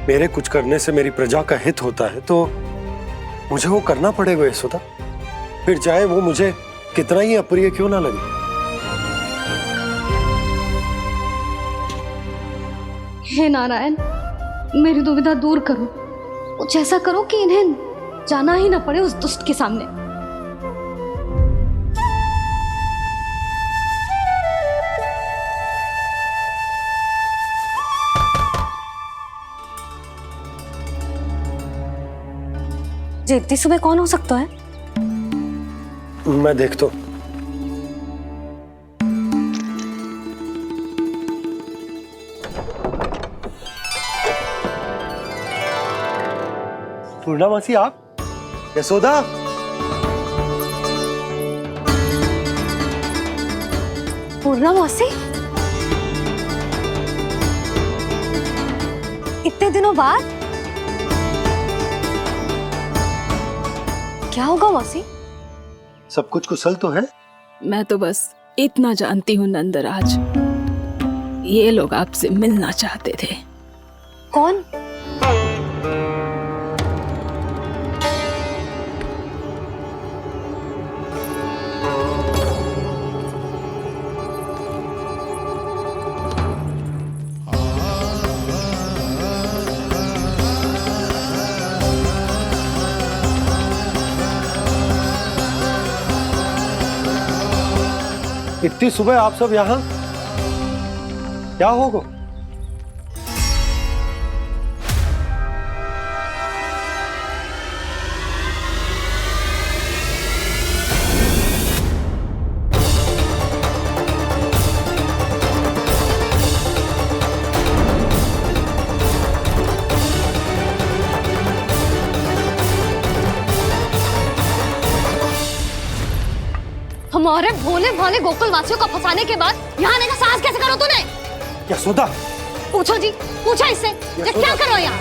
मेरे कुछ करने से मेरी प्रजा का हित होता है तो मुझे वो करना पड़ेगा यशोदा, फिर चाहे वो मुझे कितना ही अप्रिय क्यों ना लगे। हे नारायण, मेरी दुविधा दूर करो। कुछ ऐसा करो कि इन्हें जाना ही ना पड़े उस दुष्ट के सामने। जी इतनी सुबह कौन हो सकता है? मैं देखता हूं। पूर्णामासी, आप? यशोदा, पूर्णामासी, इतने दिनों बाद? क्या होगा मौसी? सब कुछ कुशल तो है? मैं तो बस इतना जानती हूँ नंदराज, ये लोग आपसे मिलना चाहते थे। कौन? इतनी सुबह आप सब यहाँ? क्या होगा? हमारे भोले भाले गोकुल वासियों को फंसाने के बाद यहाँ आने का साहस कैसे करो तूने? यशोदा, पूछो जी, पूछो इससे, ये क्या करो यहाँ?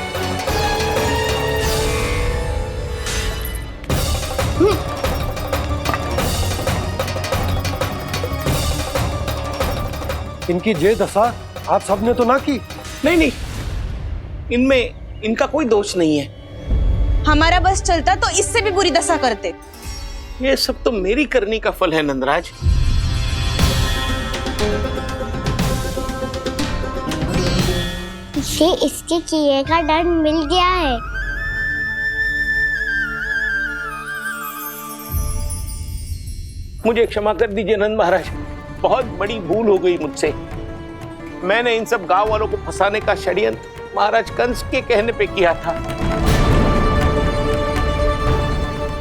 इनकी ये दशा आप सबने तो ना की? नहीं नहीं, इनमें इनका कोई दोष नहीं है। हमारा बस चलता तो इससे भी बुरी दशा करते। ये सब तो मेरी करनी का फल है नंदराज। इसे इसके किए का दंड मिल गया है। मुझे क्षमा कर दीजिए नंद महाराज, बहुत बड़ी भूल हो गई मुझसे। मैंने इन सब गांव वालों को फंसाने का षड्यंत्र महाराज कंस के कहने पे किया था।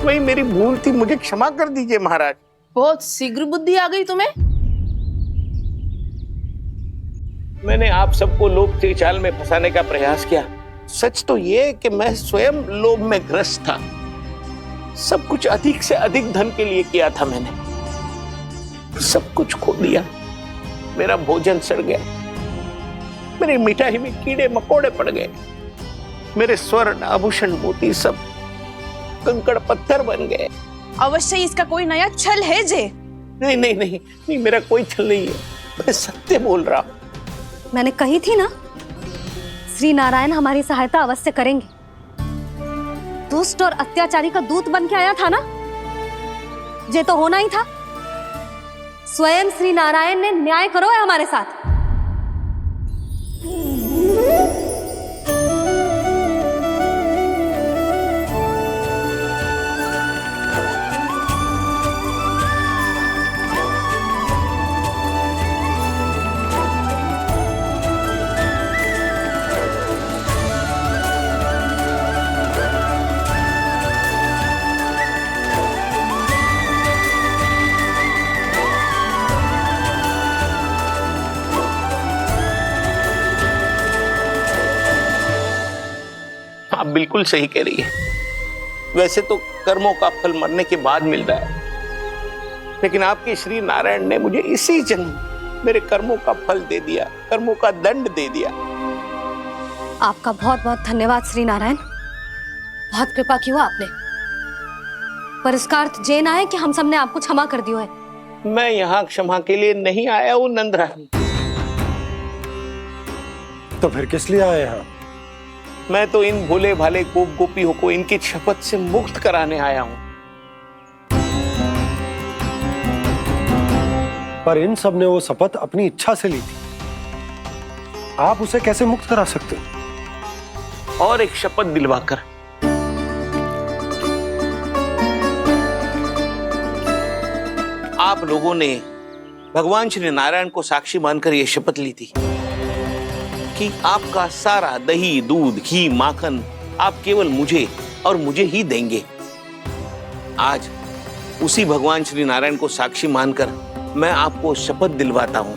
वही मेरी भूल थी, मुझे क्षमा कर दीजिए महाराज। बहुत शीघ्र बुद्धि आ गई तुम्हें। मैंने आप सबको लोभ के चाल में फंसाने का प्रयास किया। सच तो ये कि मैं स्वयं लोभ में ग्रस्त था। सब कुछ अधिक से अधिक धन के लिए किया था मैंने। सब कुछ खो दिया। मेरा भोजन सड़ गया, मेरी मिठाई में कीड़े मकोड़े पड़ गए, मेरे स्वर्ण आभूषण मोती सब कंकड़ पत्थर बन गए। अवश्य इसका कोई नया छल है जे। नहीं नहीं नहीं नहीं, मेरा कोई छल नहीं है, मैं सत्य बोल रहा हूं। मैंने कही थी ना, श्री नारायण हमारी सहायता अवश्य करेंगे। दुष्ट और अत्याचारी का दूत बन के आया था ना, ये तो होना ही था। स्वयं श्री नारायण ने न्याय करो है हमारे साथ। आप बिल्कुल सही कह रही है। वैसे तो कर्मों का फल मरने के बाद मिल रहा है, लेकिन आपके श्री नारायण ने मुझे इसी जन्म मेरे कर्मों का फल दे दिया, कर्मों का दंड दे दिया। आपका बहुत बहुत धन्यवाद श्री नारायण, बहुत कृपा की हो आपने। पर इसका अर्थ ये ना है कि हम सबने आपको क्षमा कर दियो है। मैं यहाँ क्षमा के लिए नहीं आया हूँ नंदरानी। तो फिर किस लिए आए हैं? मैं तो इन भोले भाले गोप गोपियों को इनकी शपथ से मुक्त कराने आया हूं। पर इन सब ने वो शपथ अपनी इच्छा से ली थी, आप उसे कैसे मुक्त करा सकते? और एक शपथ दिलवाकर। आप लोगों ने भगवान श्री नारायण को साक्षी मानकर यह शपथ ली थी कि आपका सारा दही, दूध, घी, माखन आप केवल मुझे और मुझे ही देंगे। आज उसी भगवान श्री नारायण को साक्षी मानकर मैं आपको शपथ दिलवाता हूं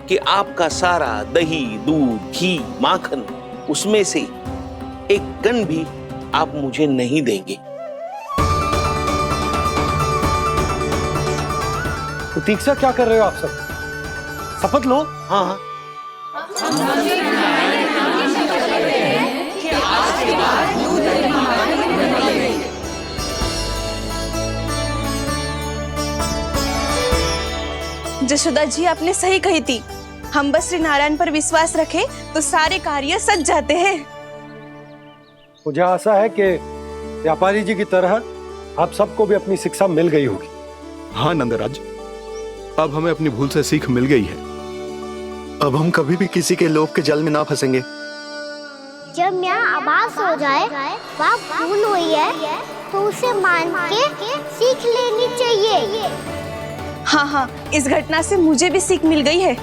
कि आपका सारा दही, दूध, घी, माखन उसमें से एक कण भी आप मुझे नहीं देंगे। प्रतीक्षा क्या कर रहे हो आप सब? शपथ लो। हाँ जशोदा जी, आपने सही कही थी। हम बस श्री नारायण पर विश्वास रखें तो सारे कार्य सज जाते हैं। मुझे आशा है कि व्यापारी जी की तरह आप सबको भी अपनी शिक्षा मिल गई होगी। हाँ नंदराज, अब हमें अपनी भूल से सीख मिल गई है। अब हम कभी भी किसी के लोभ के जल में ना फंसेंगे। जब यहाँ आभास हो जाए वहाँ भूल हुई है तो उसे मान के सीख लेनी चाहिए। हाँ हाँ, इस घटना से मुझे भी सीख मिल गई है।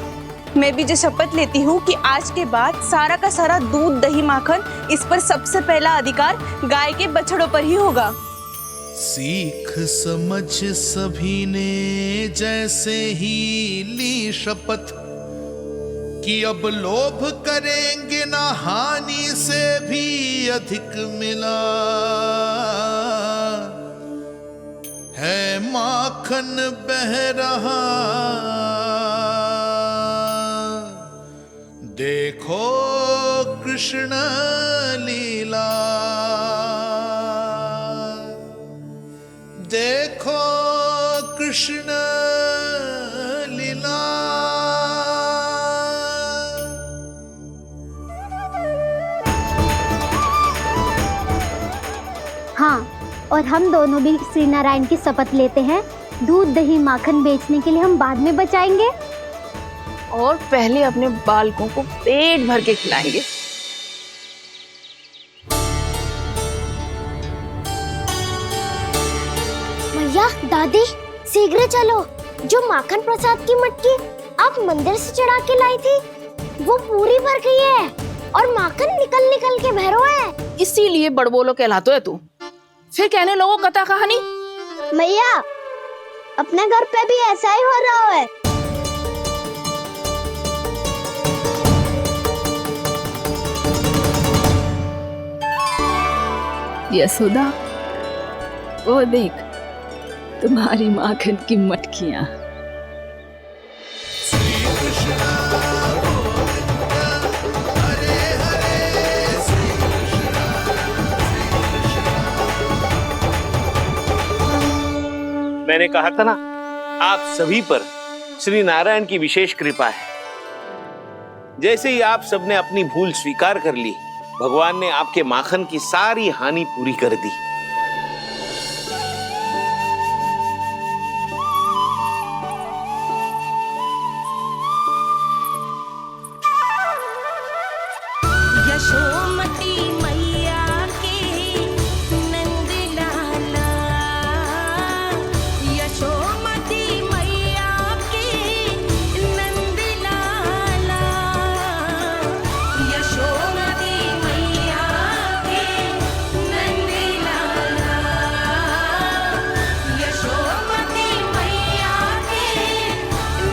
मैं भी जो शपथ लेती हूँ कि आज के बाद सारा का सारा दूध, दही, माखन इस पर सबसे पहला अधिकार गाय के बछड़ों पर ही होगा। सीख समझ सभी ने जैसे ही ली शपथ कि अब लोभ करेंगे ना हानि से भी अधिक मिला है, माखन बह रहा देखो कृष्ण लीला, देखो कृष्ण लीला। हाँ, और हम दोनों भी श्री नारायण की शपथ लेते हैं, दूध, दही, माखन बेचने के लिए हम बाद में बचाएंगे और पहले अपने बालकों को पेट भर के खिलाएंगे। मैया, दादी, शीघ्र चलो। जो माखन प्रसाद की मटकी आप मंदिर से चढ़ा के लाई थी, वो पूरी भर गई है और माखन निकल निकल के भरो है। इसीलिए बड़बोलो कहलाते है तू। फिर कहने लगो कथा कहानी। मैया, अपने घर पे भी ऐसा ही हो रहा है। यशोदा, वो देख तुम्हारी माखन की मटकियां। मैंने कहा था ना, आप सभी पर श्री नारायण की विशेष कृपा है। जैसे ही आप सबने अपनी भूल स्वीकार कर ली, भगवान ने आपके माखन की सारी हानि पूरी कर दी। यशोमती मैया के नंद लाला, यशोमती मैया के नंद लाला, यशोमती मैया के नंद लाला, यशोमती मैया के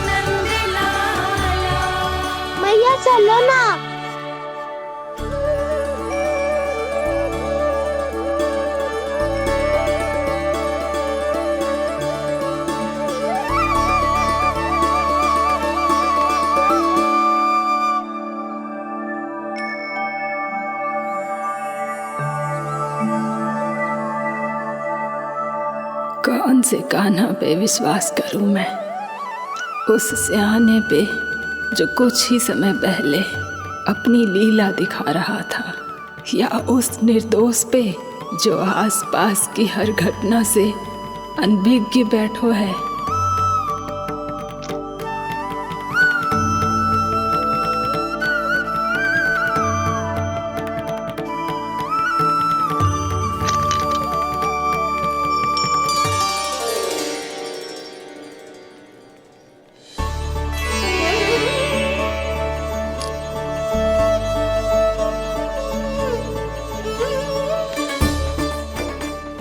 नंद लाला। मैया चलो ना। कौन से कान्हा पे विश्वास करूं मैं? उस सियाने पे जो कुछ ही समय पहले अपनी लीला दिखा रहा था, या उस निर्दोष पे जो आसपास की हर घटना से अनभिज्ञ बैठो है।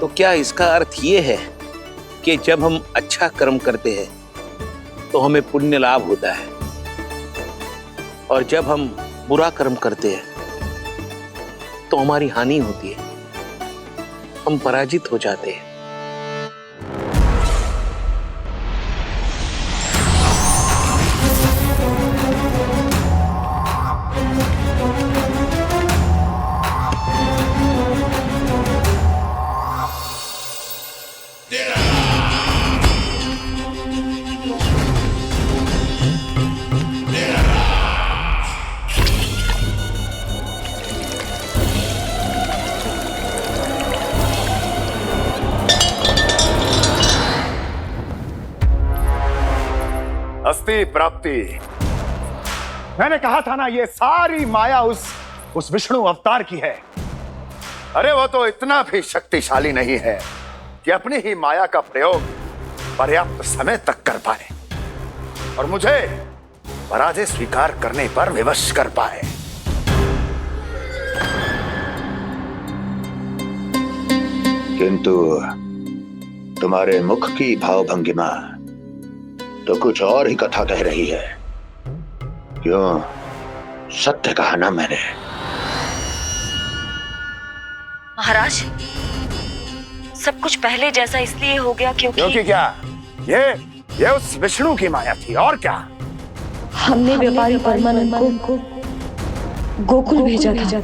तो क्या इसका अर्थ ये है कि जब हम अच्छा कर्म करते हैं तो हमें पुण्य लाभ होता है, और जब हम बुरा कर्म करते हैं तो हमारी हानि होती है, हम पराजित हो जाते हैं। अस्ति प्राप्ति। मैंने कहा था ना, ये सारी माया उस विष्णु अवतार की है। अरे वो तो इतना भी शक्तिशाली नहीं है कि अपनी ही माया का प्रयोग पर्याप्त समय तक कर पाए और मुझे पराजय स्वीकार करने पर विवश कर पाए। किंतु तुम्हारे मुख की भावभंगिमा तो कुछ और ही कथा कह रही है। क्यों? सत्य कहा ना मैंने। महाराज, सब कुछ पहले जैसा इसलिए हो गया क्योंकि क्या? ये उस विष्णु की माया थी, और क्या? हमने व्यापारी परमानंद को गोकुल भेजा था।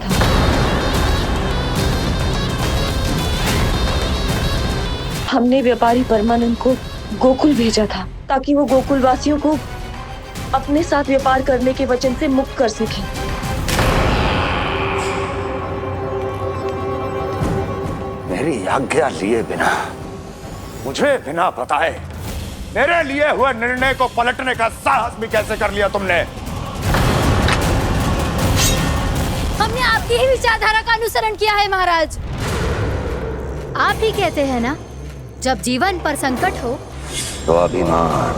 हमने व्यापारी परमानंद को गोकुल भेजा था ताकि वो गोकुल वासियों को अपने साथ व्यापार करने के वचन से मुक्त कर सके। मेरी आज्ञा लिए बिना, मुझे बिना बताए मेरे लिए हुए निर्णय को पलटने का साहस भी कैसे कर लिया तुमने? हमने आपकी ही विचारधारा का अनुसरण किया है महाराज। आप ही कहते हैं ना, जब जीवन पर संकट हो तो अभिमान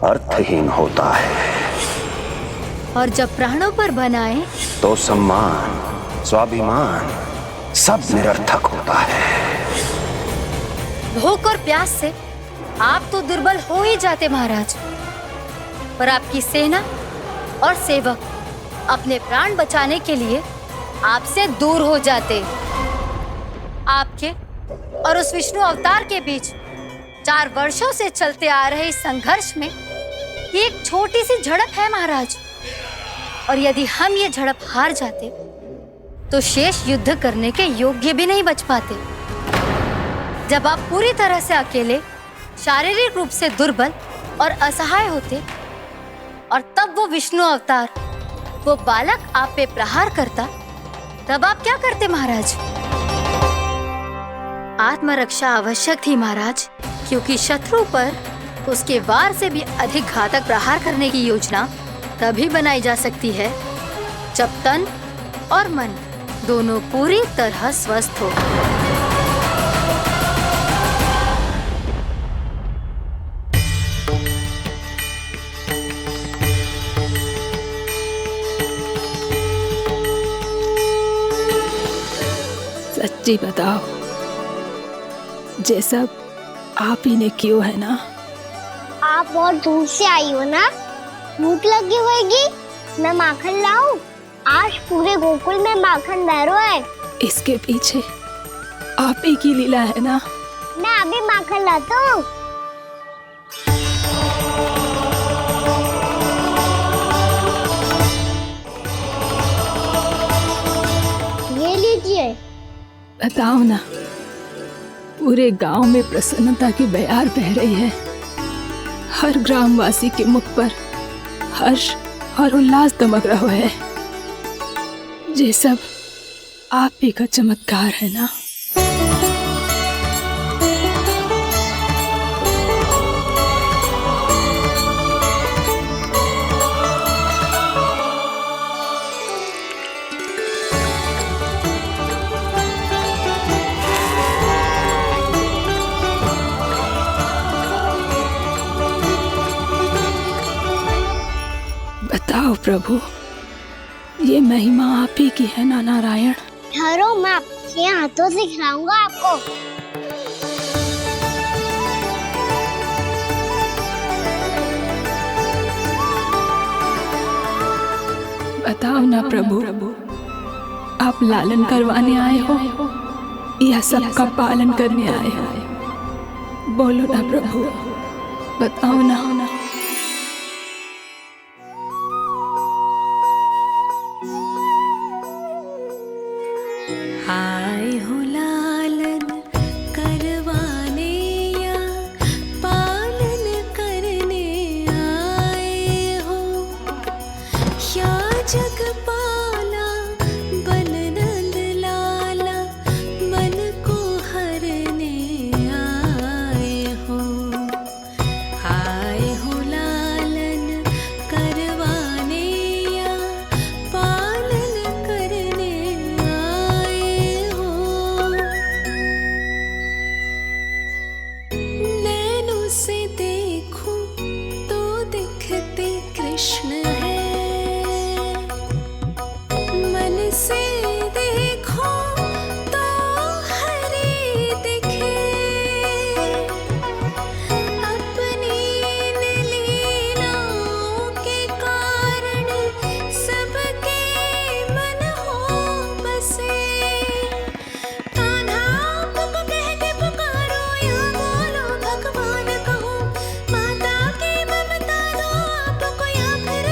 अर्थहीन होता है, और जब प्राणों पर बनाए तो सम्मान स्वाभिमान सब निरर्थक होता है। भूख और प्यास से आप तो दुर्बल हो ही जाते महाराज, पर आपकी सेना और सेवक अपने प्राण बचाने के लिए आपसे दूर हो जाते। आपके और उस विष्णु अवतार के बीच 4 वर्षों से चलते आ रहे इस संघर्ष में ये एक छोटी सी झड़प है महाराज, और यदि हम ये झड़प हार जाते तो शेष युद्ध करने के योग्य भी नहीं बच पाते। जब आप पूरी तरह से अकेले, शारीरिक रूप से दुर्बल और असहाय होते, और तब वो विष्णु अवतार, वो बालक आप पे प्रहार करता, तब आप क्या करते महाराज? आत्मरक्षा आवश्यक थी महाराज, क्योंकि शत्रु पर उसके वार से भी अधिक घातक प्रहार करने की योजना तभी बनाई जा सकती है जब तन और मन दोनों पूरी तरह स्वस्थ हो। सच्ची बताओ, ये सब आप ही ने क्यों है ना? आप और दूर से आई हो ना, भूख लगी होगी। मैं माखन लाऊं? आज पूरे गोकुल में माखन बह रहा है। इसके पीछे आप ही की लीला है ना? मैं अभी माखन लाता हूँ। ये लीजिए। बताओ ना, पूरे गांव में प्रसन्नता की बयार बह रही है। हर ग्रामवासी के मुख पर हर्ष और उल्लास दमक रहा है। ये सब आप ही का चमत्कार है ना? बताओ प्रभु, ये महिमा आप ही की है ना नारायण? ठहरो, मैं आपके हाथों से खिलाऊंगा आपको। बताओ ना प्रभु, आप लालन करवाने आए हो या सबका पालन करने आए हो? बोलो ना प्रभु, बताओ ना। आए हो लालन करवाने या पालन करने आए हो, या जगपाला बन नंद लाला मन को हरने आए हो। आए हो लालन करवाने या पालन करने आए हो। नैनों से देखूं तो दिखते कृष्ण है, मन से देखो तो हरि दिखे। अपनी इन लीलाओं के कारण सबके मन हो बसे। कान्हा आपको कह के पुकारो या बोलो भगवान कहो, माता की ममता दो आपको या फिर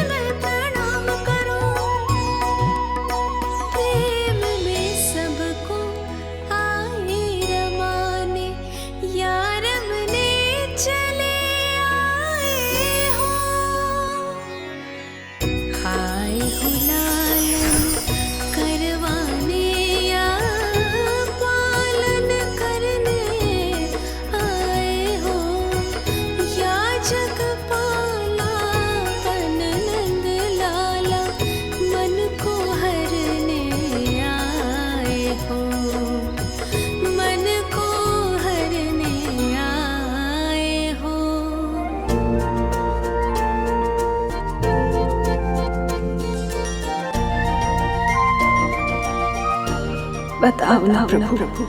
बताओ ना प्रभु,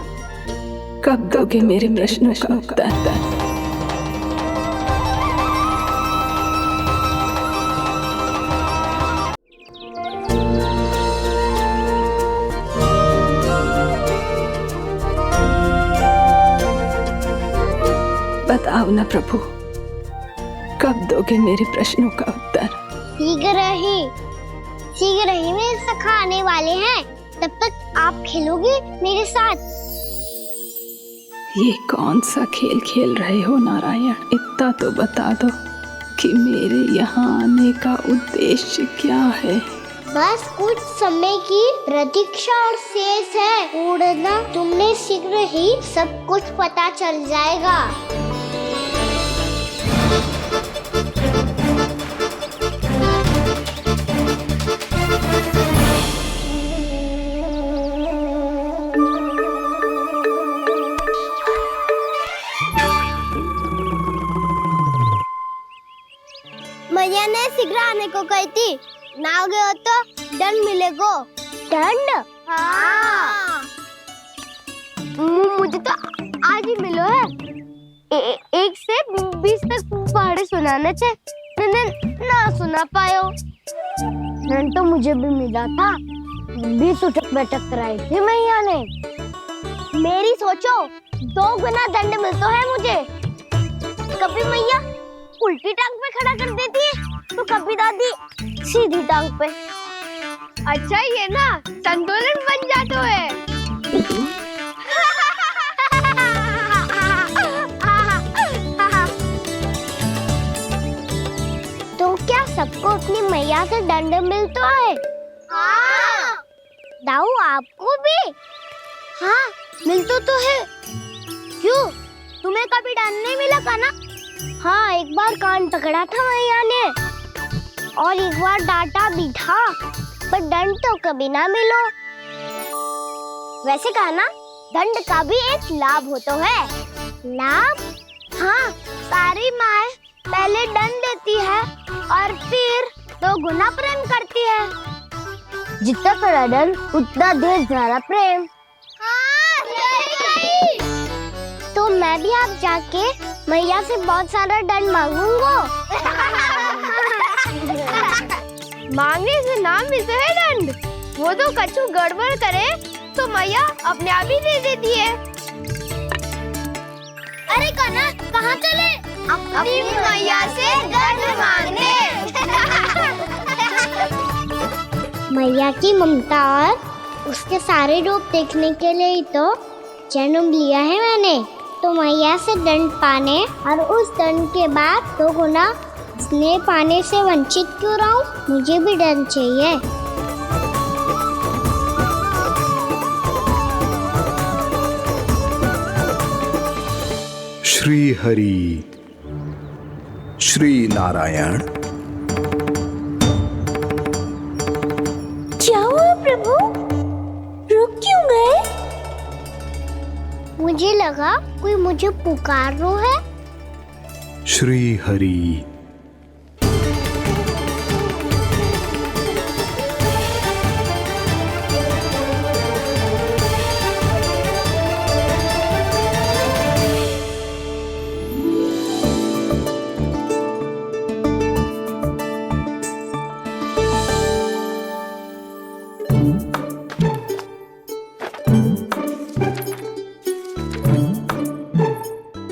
कब दोगे मेरे प्रश्नों का उत्तर? बताओ ना प्रभु, कब दोगे मेरे प्रश्नों का उत्तर? शीघ्र ही मेरे सखा आने वाले हैं, तब तक आप खेलोगे मेरे साथ। ये कौन सा खेल खेल रहे हो नारायण? इतना तो बता दो कि मेरे यहाँ आने का उद्देश्य क्या है? बस कुछ समय की प्रतीक्षा और शेष है। उड़ना तुमने शीघ्र ही सब कुछ पता चल जाएगा। मैया ने शीघ्र आने को कही थी, ना हो गए तो दंड मिलेगा। दंड? हाँ। मुझे तो आज ही मिलो है। 1 से 20 तक पहाड़े सुनाने थे, ना सुना पायो। दंड तो मुझे भी मिला था, 20 उठक बैठक कराई थी मैया ने। मेरी सोचो, 2 गुना दंड मिलता है मुझे। कभी मैया उल्टी टांग पे खड़ा कर देती है, तो कभी दादी सीधी टांग पे। अच्छा ये ना संतुलन बन जाता है। तो क्या सबको अपनी मैया से दंड मिलता है? हाँ। दाऊ आपको भी? हाँ मिलता तो है। क्यों, तुम्हें कभी दंड नहीं मिला का ना? हाँ, एक बार कान पकड़ा था मैया ने और एक बार डांटा भी था, पर दंड तो कभी ना मिलो। वैसे कहा ना, दंड का भी एक लाभ होता है। लाभ? हाँ, सारी माँ पहले दंड देती है और फिर 2 गुना प्रेम करती है। जितना बड़ा दंड उतना ढेर सारा प्रेम। हाँ, सही कही। तो मैं भी आप जाके मैया से बहुत सारा दंड मांगूंगा। मांगने से ना मिलता है दंड, वो तो कछु गड़बड़ करे तो मैया अपने आप ही दे देती है। अरे कना, कहाँ चले? अपनी मैया से दंड मांगने। मैया की ममता और उसके सारे रूप देखने के लिए ही तो जन्म लिया है मैंने। तो मैया से दंड पाने और उस दंड के बाद 2 गुना स्नेह पाने से वंचित क्यों रहूं? मुझे भी दंड चाहिए। श्री हरि, श्री नारायण। क्या हुआ प्रभु? रुक क्यों गए? मुझे लगा कोई मुझे पुकार रहा है। श्री हरि।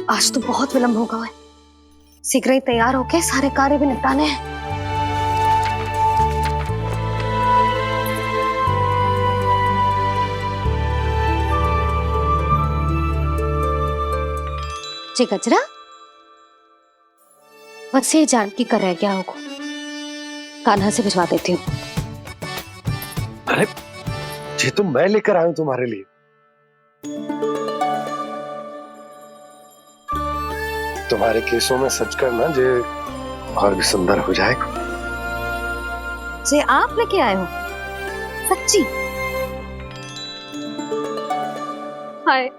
आज तो बहुत विलंब होगा है। शीघ्र ही तैयार होके सारे कार्य भी निपटाने हैं। जी गजरा, बस ये जानकी कर रह गया होगा, कान्हा से भिजवा देती हूँ। अरे ये तो मैं लेकर आया हूं तुम्हारे लिए। तुम्हारे केसों में सच करना जे और भी सुंदर हो जाएगा। जे आप लेके आए हो? सच्ची? हाय,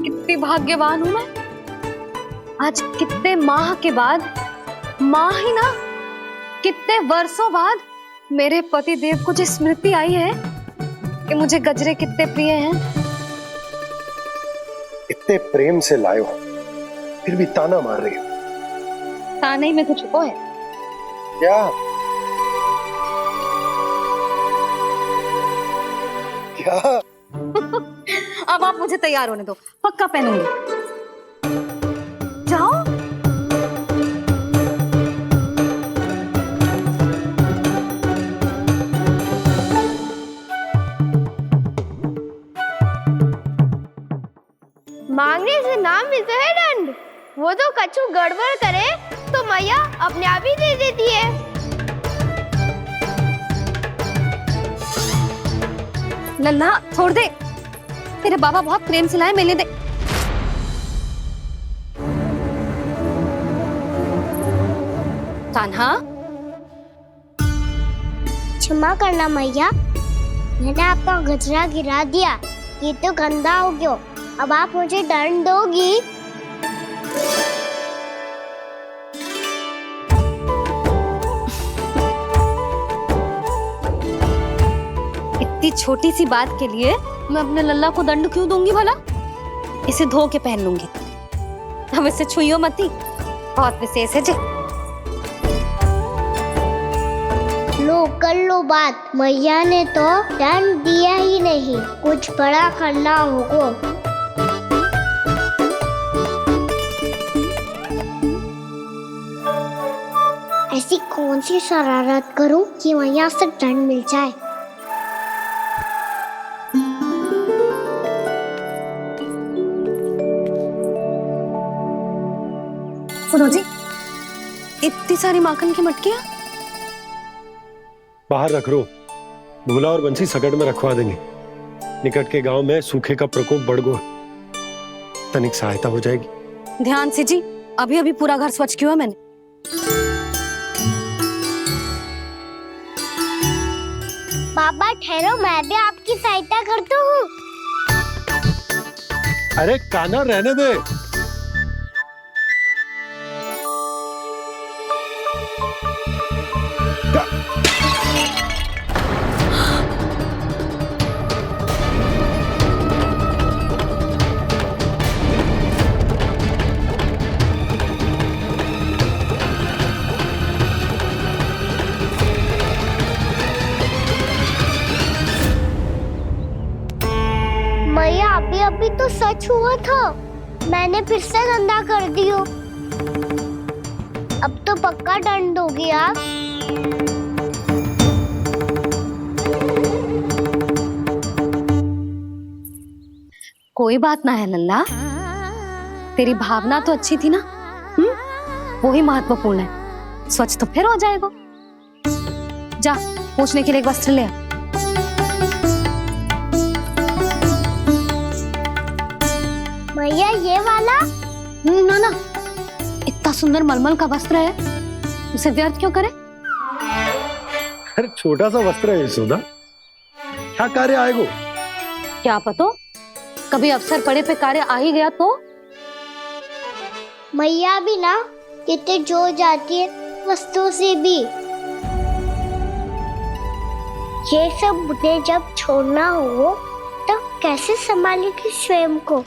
कितनी भाग्यवान हूं मैं। आज कितने माह के बाद, माह ही ना, कितने वर्षों बाद मेरे पति देव को जो स्मृति आई है कि मुझे गजरे कितने प्रिय हैं। इतने प्रेम से लाए हो, फिर भी ताना मार रही हो। ताने में कुछ छुपो है क्या? क्या? अब आप मुझे तैयार होने दो, पक्का पहनूंगी। जाओ। मांगने से नाम मिलता है दंड। वो तो कछु गड़बड़ करे तो मैया अपने आप ही दे देती है। नन्हा छोड़ दे, तेरे बाबा बहुत प्रेम से लाए, मिलने दे। कान्हा, क्षमा करना मैया, मैंने आपका गजरा गिरा दिया, ये तो गंदा हो गया। अब आप मुझे दंड दोगी? इतनी छोटी सी बात के लिए मैं अपने लल्ला को दंड क्यों दूंगी भला? इसे धो के पहन लूंगी। हम इसे छुइयो मती, बहुत विशेष है जी। लो कर लो बात, मैया ने तो दंड दिया ही नहीं, कुछ बड़ा करना होगा। ऐसी कौन सी शरारत करूं कि मैया से दंड मिल जाए? सुनो जी, इतनी सारी माखन की मटकियां बाहर रख रो, भूला और बंसी सगड़ में रखवा देंगे। निकट के गांव में सूखे का प्रकोप बढ़ गया, तनिक सहायता हो जाएगी। ध्यान से जी, अभी अभी पूरा घर स्वच्छ किया मैंने। बाबा ठहरो, मैं भी आपकी सहायता करता हूँ। अरे कान्हा रहने दे। मैया अभी अभी तो सच हुआ था, मैंने फिर से गंदा कर दियो। अब तो पक्का दंड दोगी आप। कोई बात ना है लल्ला, तेरी भावना तो अच्छी थी ना, वही महत्वपूर्ण है। स्वच्छ तो फिर हो जाएगा। जा, पूछने के लिए एक वस्त्र ले आ। भैया ये वाला? ना ना, इतना सुंदर मलमल का वस्त्र है, उसे व्यर्थ क्यों करे? अरे छोटा सा वस्त्र है यशोदा, क्या कार्य आएगा? क्या पता, कभी अवसर पड़े पे कार्य आ ही गया तो। मैया भी ना कितने जो जाती है वस्तुओं से भी। ये सब मुझे जब छोड़ना हो तो कैसे संभालेगी स्वयं को?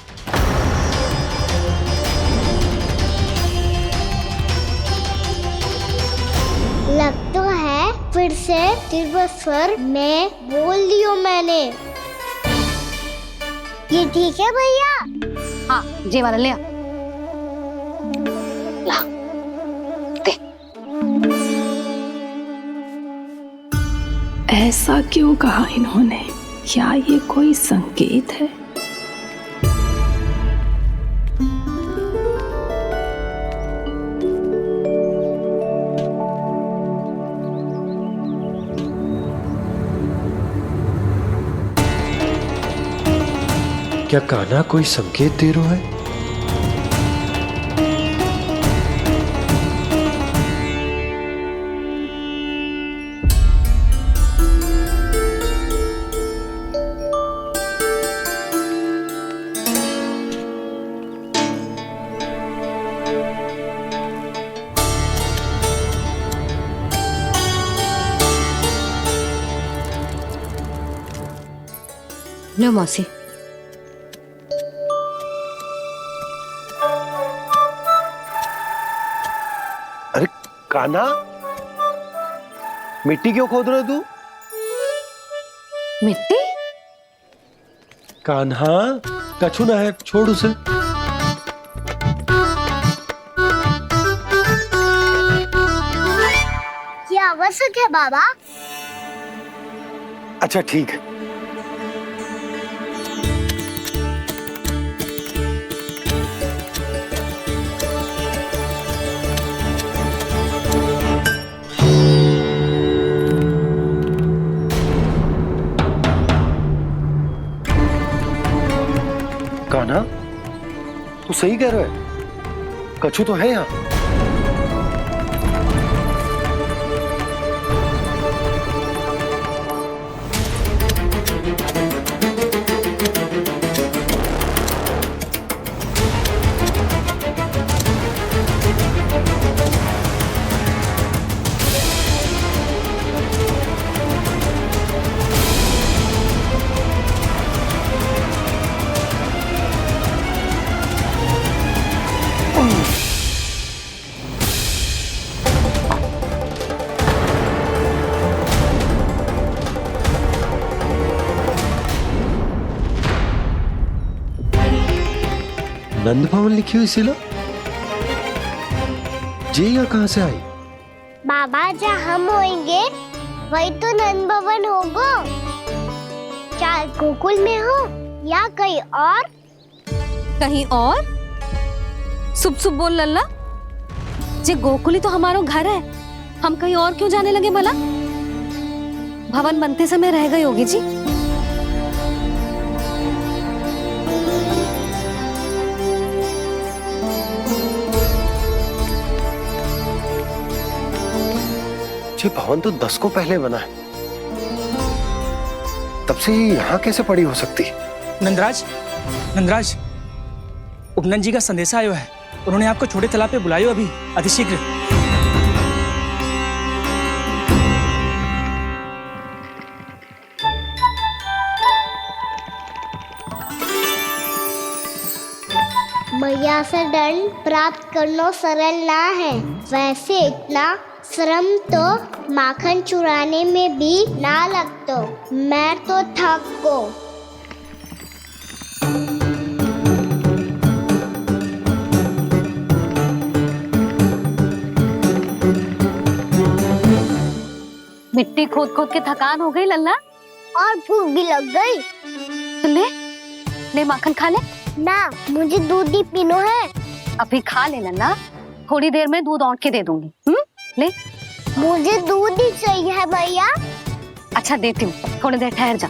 लग तो है फिर से तिरस्वर में बोल दियो मैंने। ये ठीक है भैया? हाँ, ये वाला ले आ। ला, दे। ऐसा क्यों कहा इन्होंने? क्या ये कोई संकेत है? क्या कान्हा कोई संकेत दे रहा है? लो मौसी। अरे कान्हा, मिट्टी क्यों खोद रहे तू? मिट्टी? कान्हा, कछु ना है, छोड़ उसे। ये आवश्यक है बाबा। अच्छा ठीक है। कान्हा, तू सही कह रहा है, कछु तो है यहाँ। नंद भवन लिखी हुई सिला, जी यहाँ कहाँ से आई? बाबा जहाँ हम होंगे वही तो नंद भवन होगा। चाहे गोकुल में हो या कहीं और। कहीं और? सुब सुब बोल लल्ला। जे गोकुल ही तो हमारा घर है, हम कहीं और क्यों जाने लगे भला? भवन बनते समय रह गई होगी जी। ये भवन तो 10 को पहले बना है, तब से ही यहाँ कैसे पड़ी हो सकती? नंदराज, नंदराज, उपनंद जी का संदेशा आयो है। उन्होंने आपको छोटे तालाब पे बुलायो अभी, अतिशीघ्र। मैया से दंड प्राप्त करना सरल ना है। वैसे इतना श्रम तो माखन चुराने में भी ना लगतो। मैं तो थक को। मिट्टी खोद खोद के थकान हो गई लल्ला, और भूख भी लग गई। तो ले ले माखन खा ले। ना, मुझे दूध ही पीनो है। अभी खा ले लल्ला, थोड़ी देर में दूध औंट के दे दूंगी। ले। मुझे दूध ही चाहिए है भैया। अच्छा देती हूँ, थोड़ी देर ठहर जा।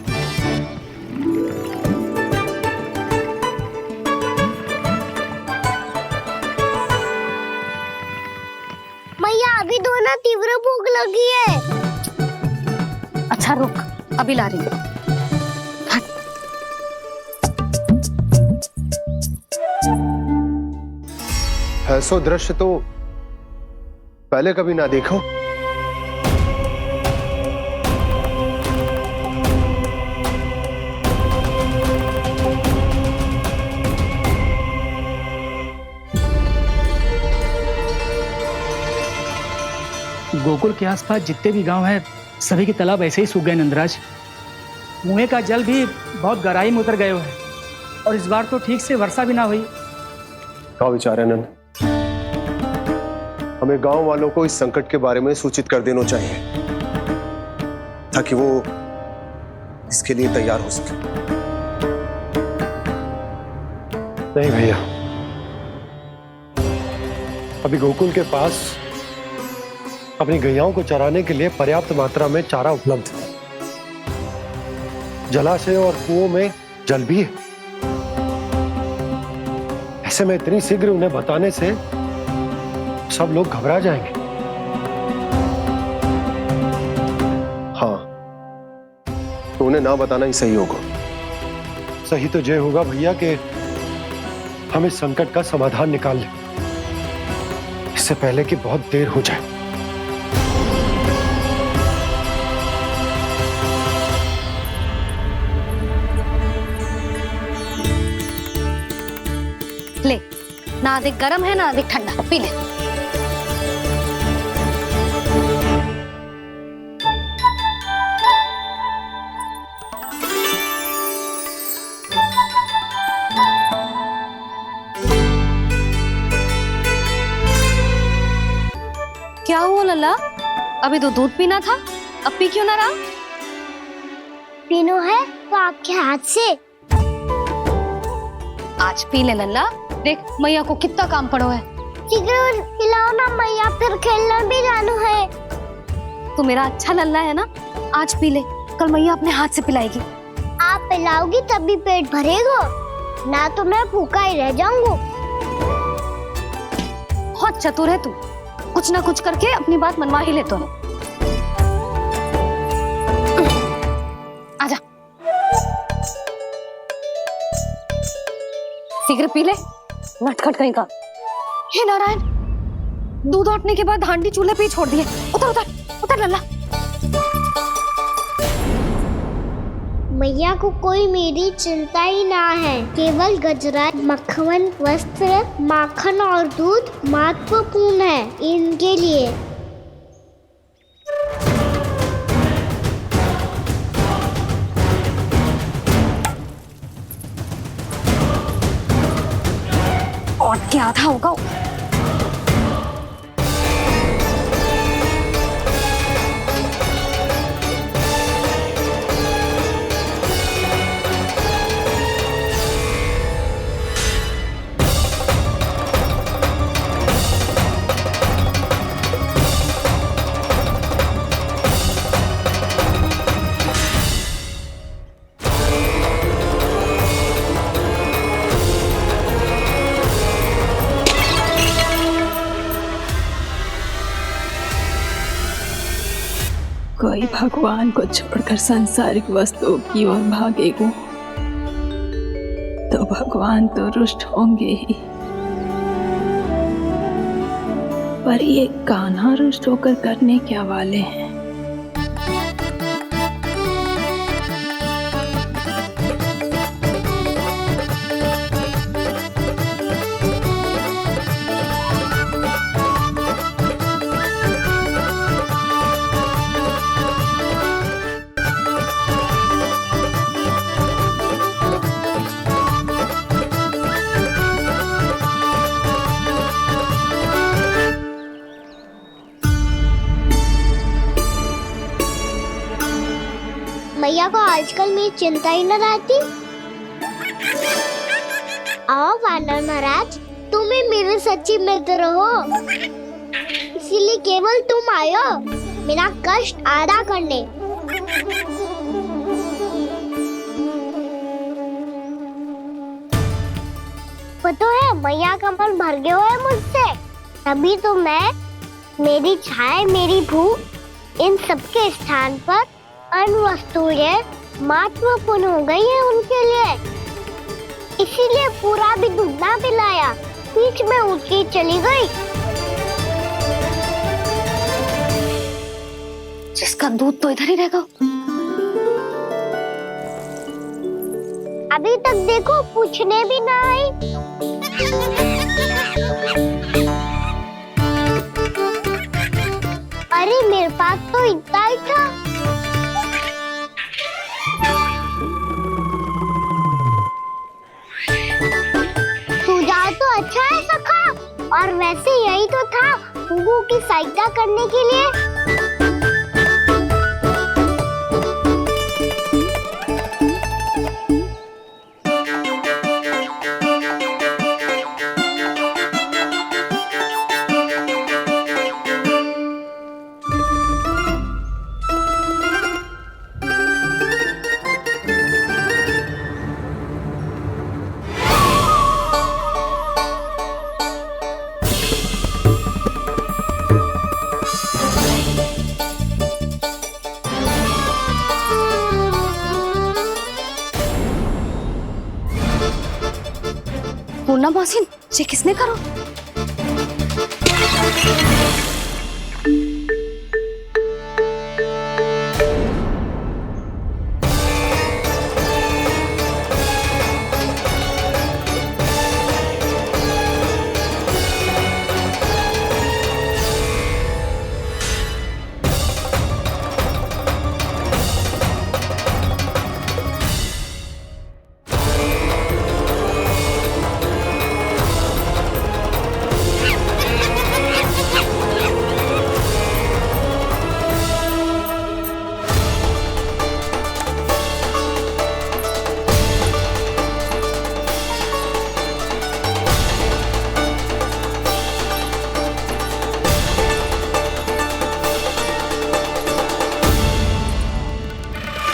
मैया अभी दो ना, तीव्र भूख लगी है। अच्छा रुक, अभी ला रही हूँ। ऐसा दृश्य तो पहले कभी ना देखो। गोकुल के आसपास जितने भी गांव हैं, सभी के तालाब ऐसे ही सूख गए नंदराज। कुएं का जल भी बहुत गहराई में उतर गए है, और इस बार तो ठीक से वर्षा भी ना हुई। क्या विचार है नंद? हमें गांव वालों को इस संकट के बारे में सूचित कर देना चाहिए, ताकि वो इसके लिए तैयार हो सके। नहीं भैया, अभी गोकुल के पास अपनी गैयाओं को चराने के लिए पर्याप्त मात्रा में चारा उपलब्ध है। जलाशय और कुओं में जल भी है। ऐसे में इतनी शीघ्र उन्हें बताने से सब लोग घबरा जाएंगे। हाँ, तो उन्हें ना बताना ही सही होगा। सही तो ये होगा भैया कि हम इस संकट का समाधान निकाल लें, इससे पहले कि बहुत देर हो जाए। ना अधिक गर्म है ना अधिक ठंडा, पी ले। क्या हुआ लल्ला? अभी तो दूध पीना था, अब पी क्यों ना रहा? पीनो है तो आपके हाथ से। आज पी ले लल्ला, देख मैया को कितना काम पड़ो है। शीघ्र पिलाओ ना मैया, फिर खेलना भी जानो है। तू मेरा अच्छा लल्ला है ना, आज पी ले, कल मैया अपने हाथ से पिलाएगी। आप पिलाओगी तभी पेट भरेगा, ना तो मैं भूखा ही रह जाऊंगा। बहुत चतुर है तू, कुछ ना कुछ करके अपनी बात मनवा ही ले तो। आजा, शीघ्र पी ले, नटखट कहीं का। हे नारायण, दूध औटने के बाद हांडी चूल्हे पे ही छोड़ दिए। उतर उतर उतर लल्ला। मैया को कोई मेरी चिंता ही ना है, केवल गजरा, मक्खन, वस्त्र, माखन और दूध महत्वपूर्ण है इनके लिए। और क्या आधा होगा। कोई भगवान को छोड़कर सांसारिक वस्तुओं की ओर भागेगा तो भगवान तो रुष्ट होंगे ही, पर ये कान्हा रुष्ट होकर करने क्या वाले हैं? मैया को आजकल मेरी चिंता ही न रहती। आओ वानर महाराज, तुम ही मेरे सच्ची मित्र हो, इसीलिए केवल तुम आयो मेरा कष्ट आधा करने। पता है मैया का मन भर गया है मुझसे, तभी तो मैं, मेरी छाया, मेरी भूख, इन सबके स्थान पर अन्य वस्तुएं महत्वपूर्ण हो गई है उनके लिए। इसीलिए पूरा भी दूध ना पिलाया, बीच में उठ के चली गई। जिसका दूध तो इधर ही रहेगा। अभी तक देखो पूछने भी ना आई। अरे मेरे पास तो इतना ही था। सुझाव तो अच्छा है सखा, और वैसे यही तो था गुगु की सहायता करने के लिए। पूर्णा मौसी, ये किसने करो?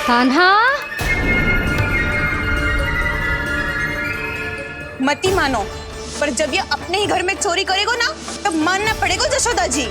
कान्हा, मत ही मानो, पर जब ये अपने ही घर में चोरी करेगा ना, तब मानना पड़ेगा जशोदा जी।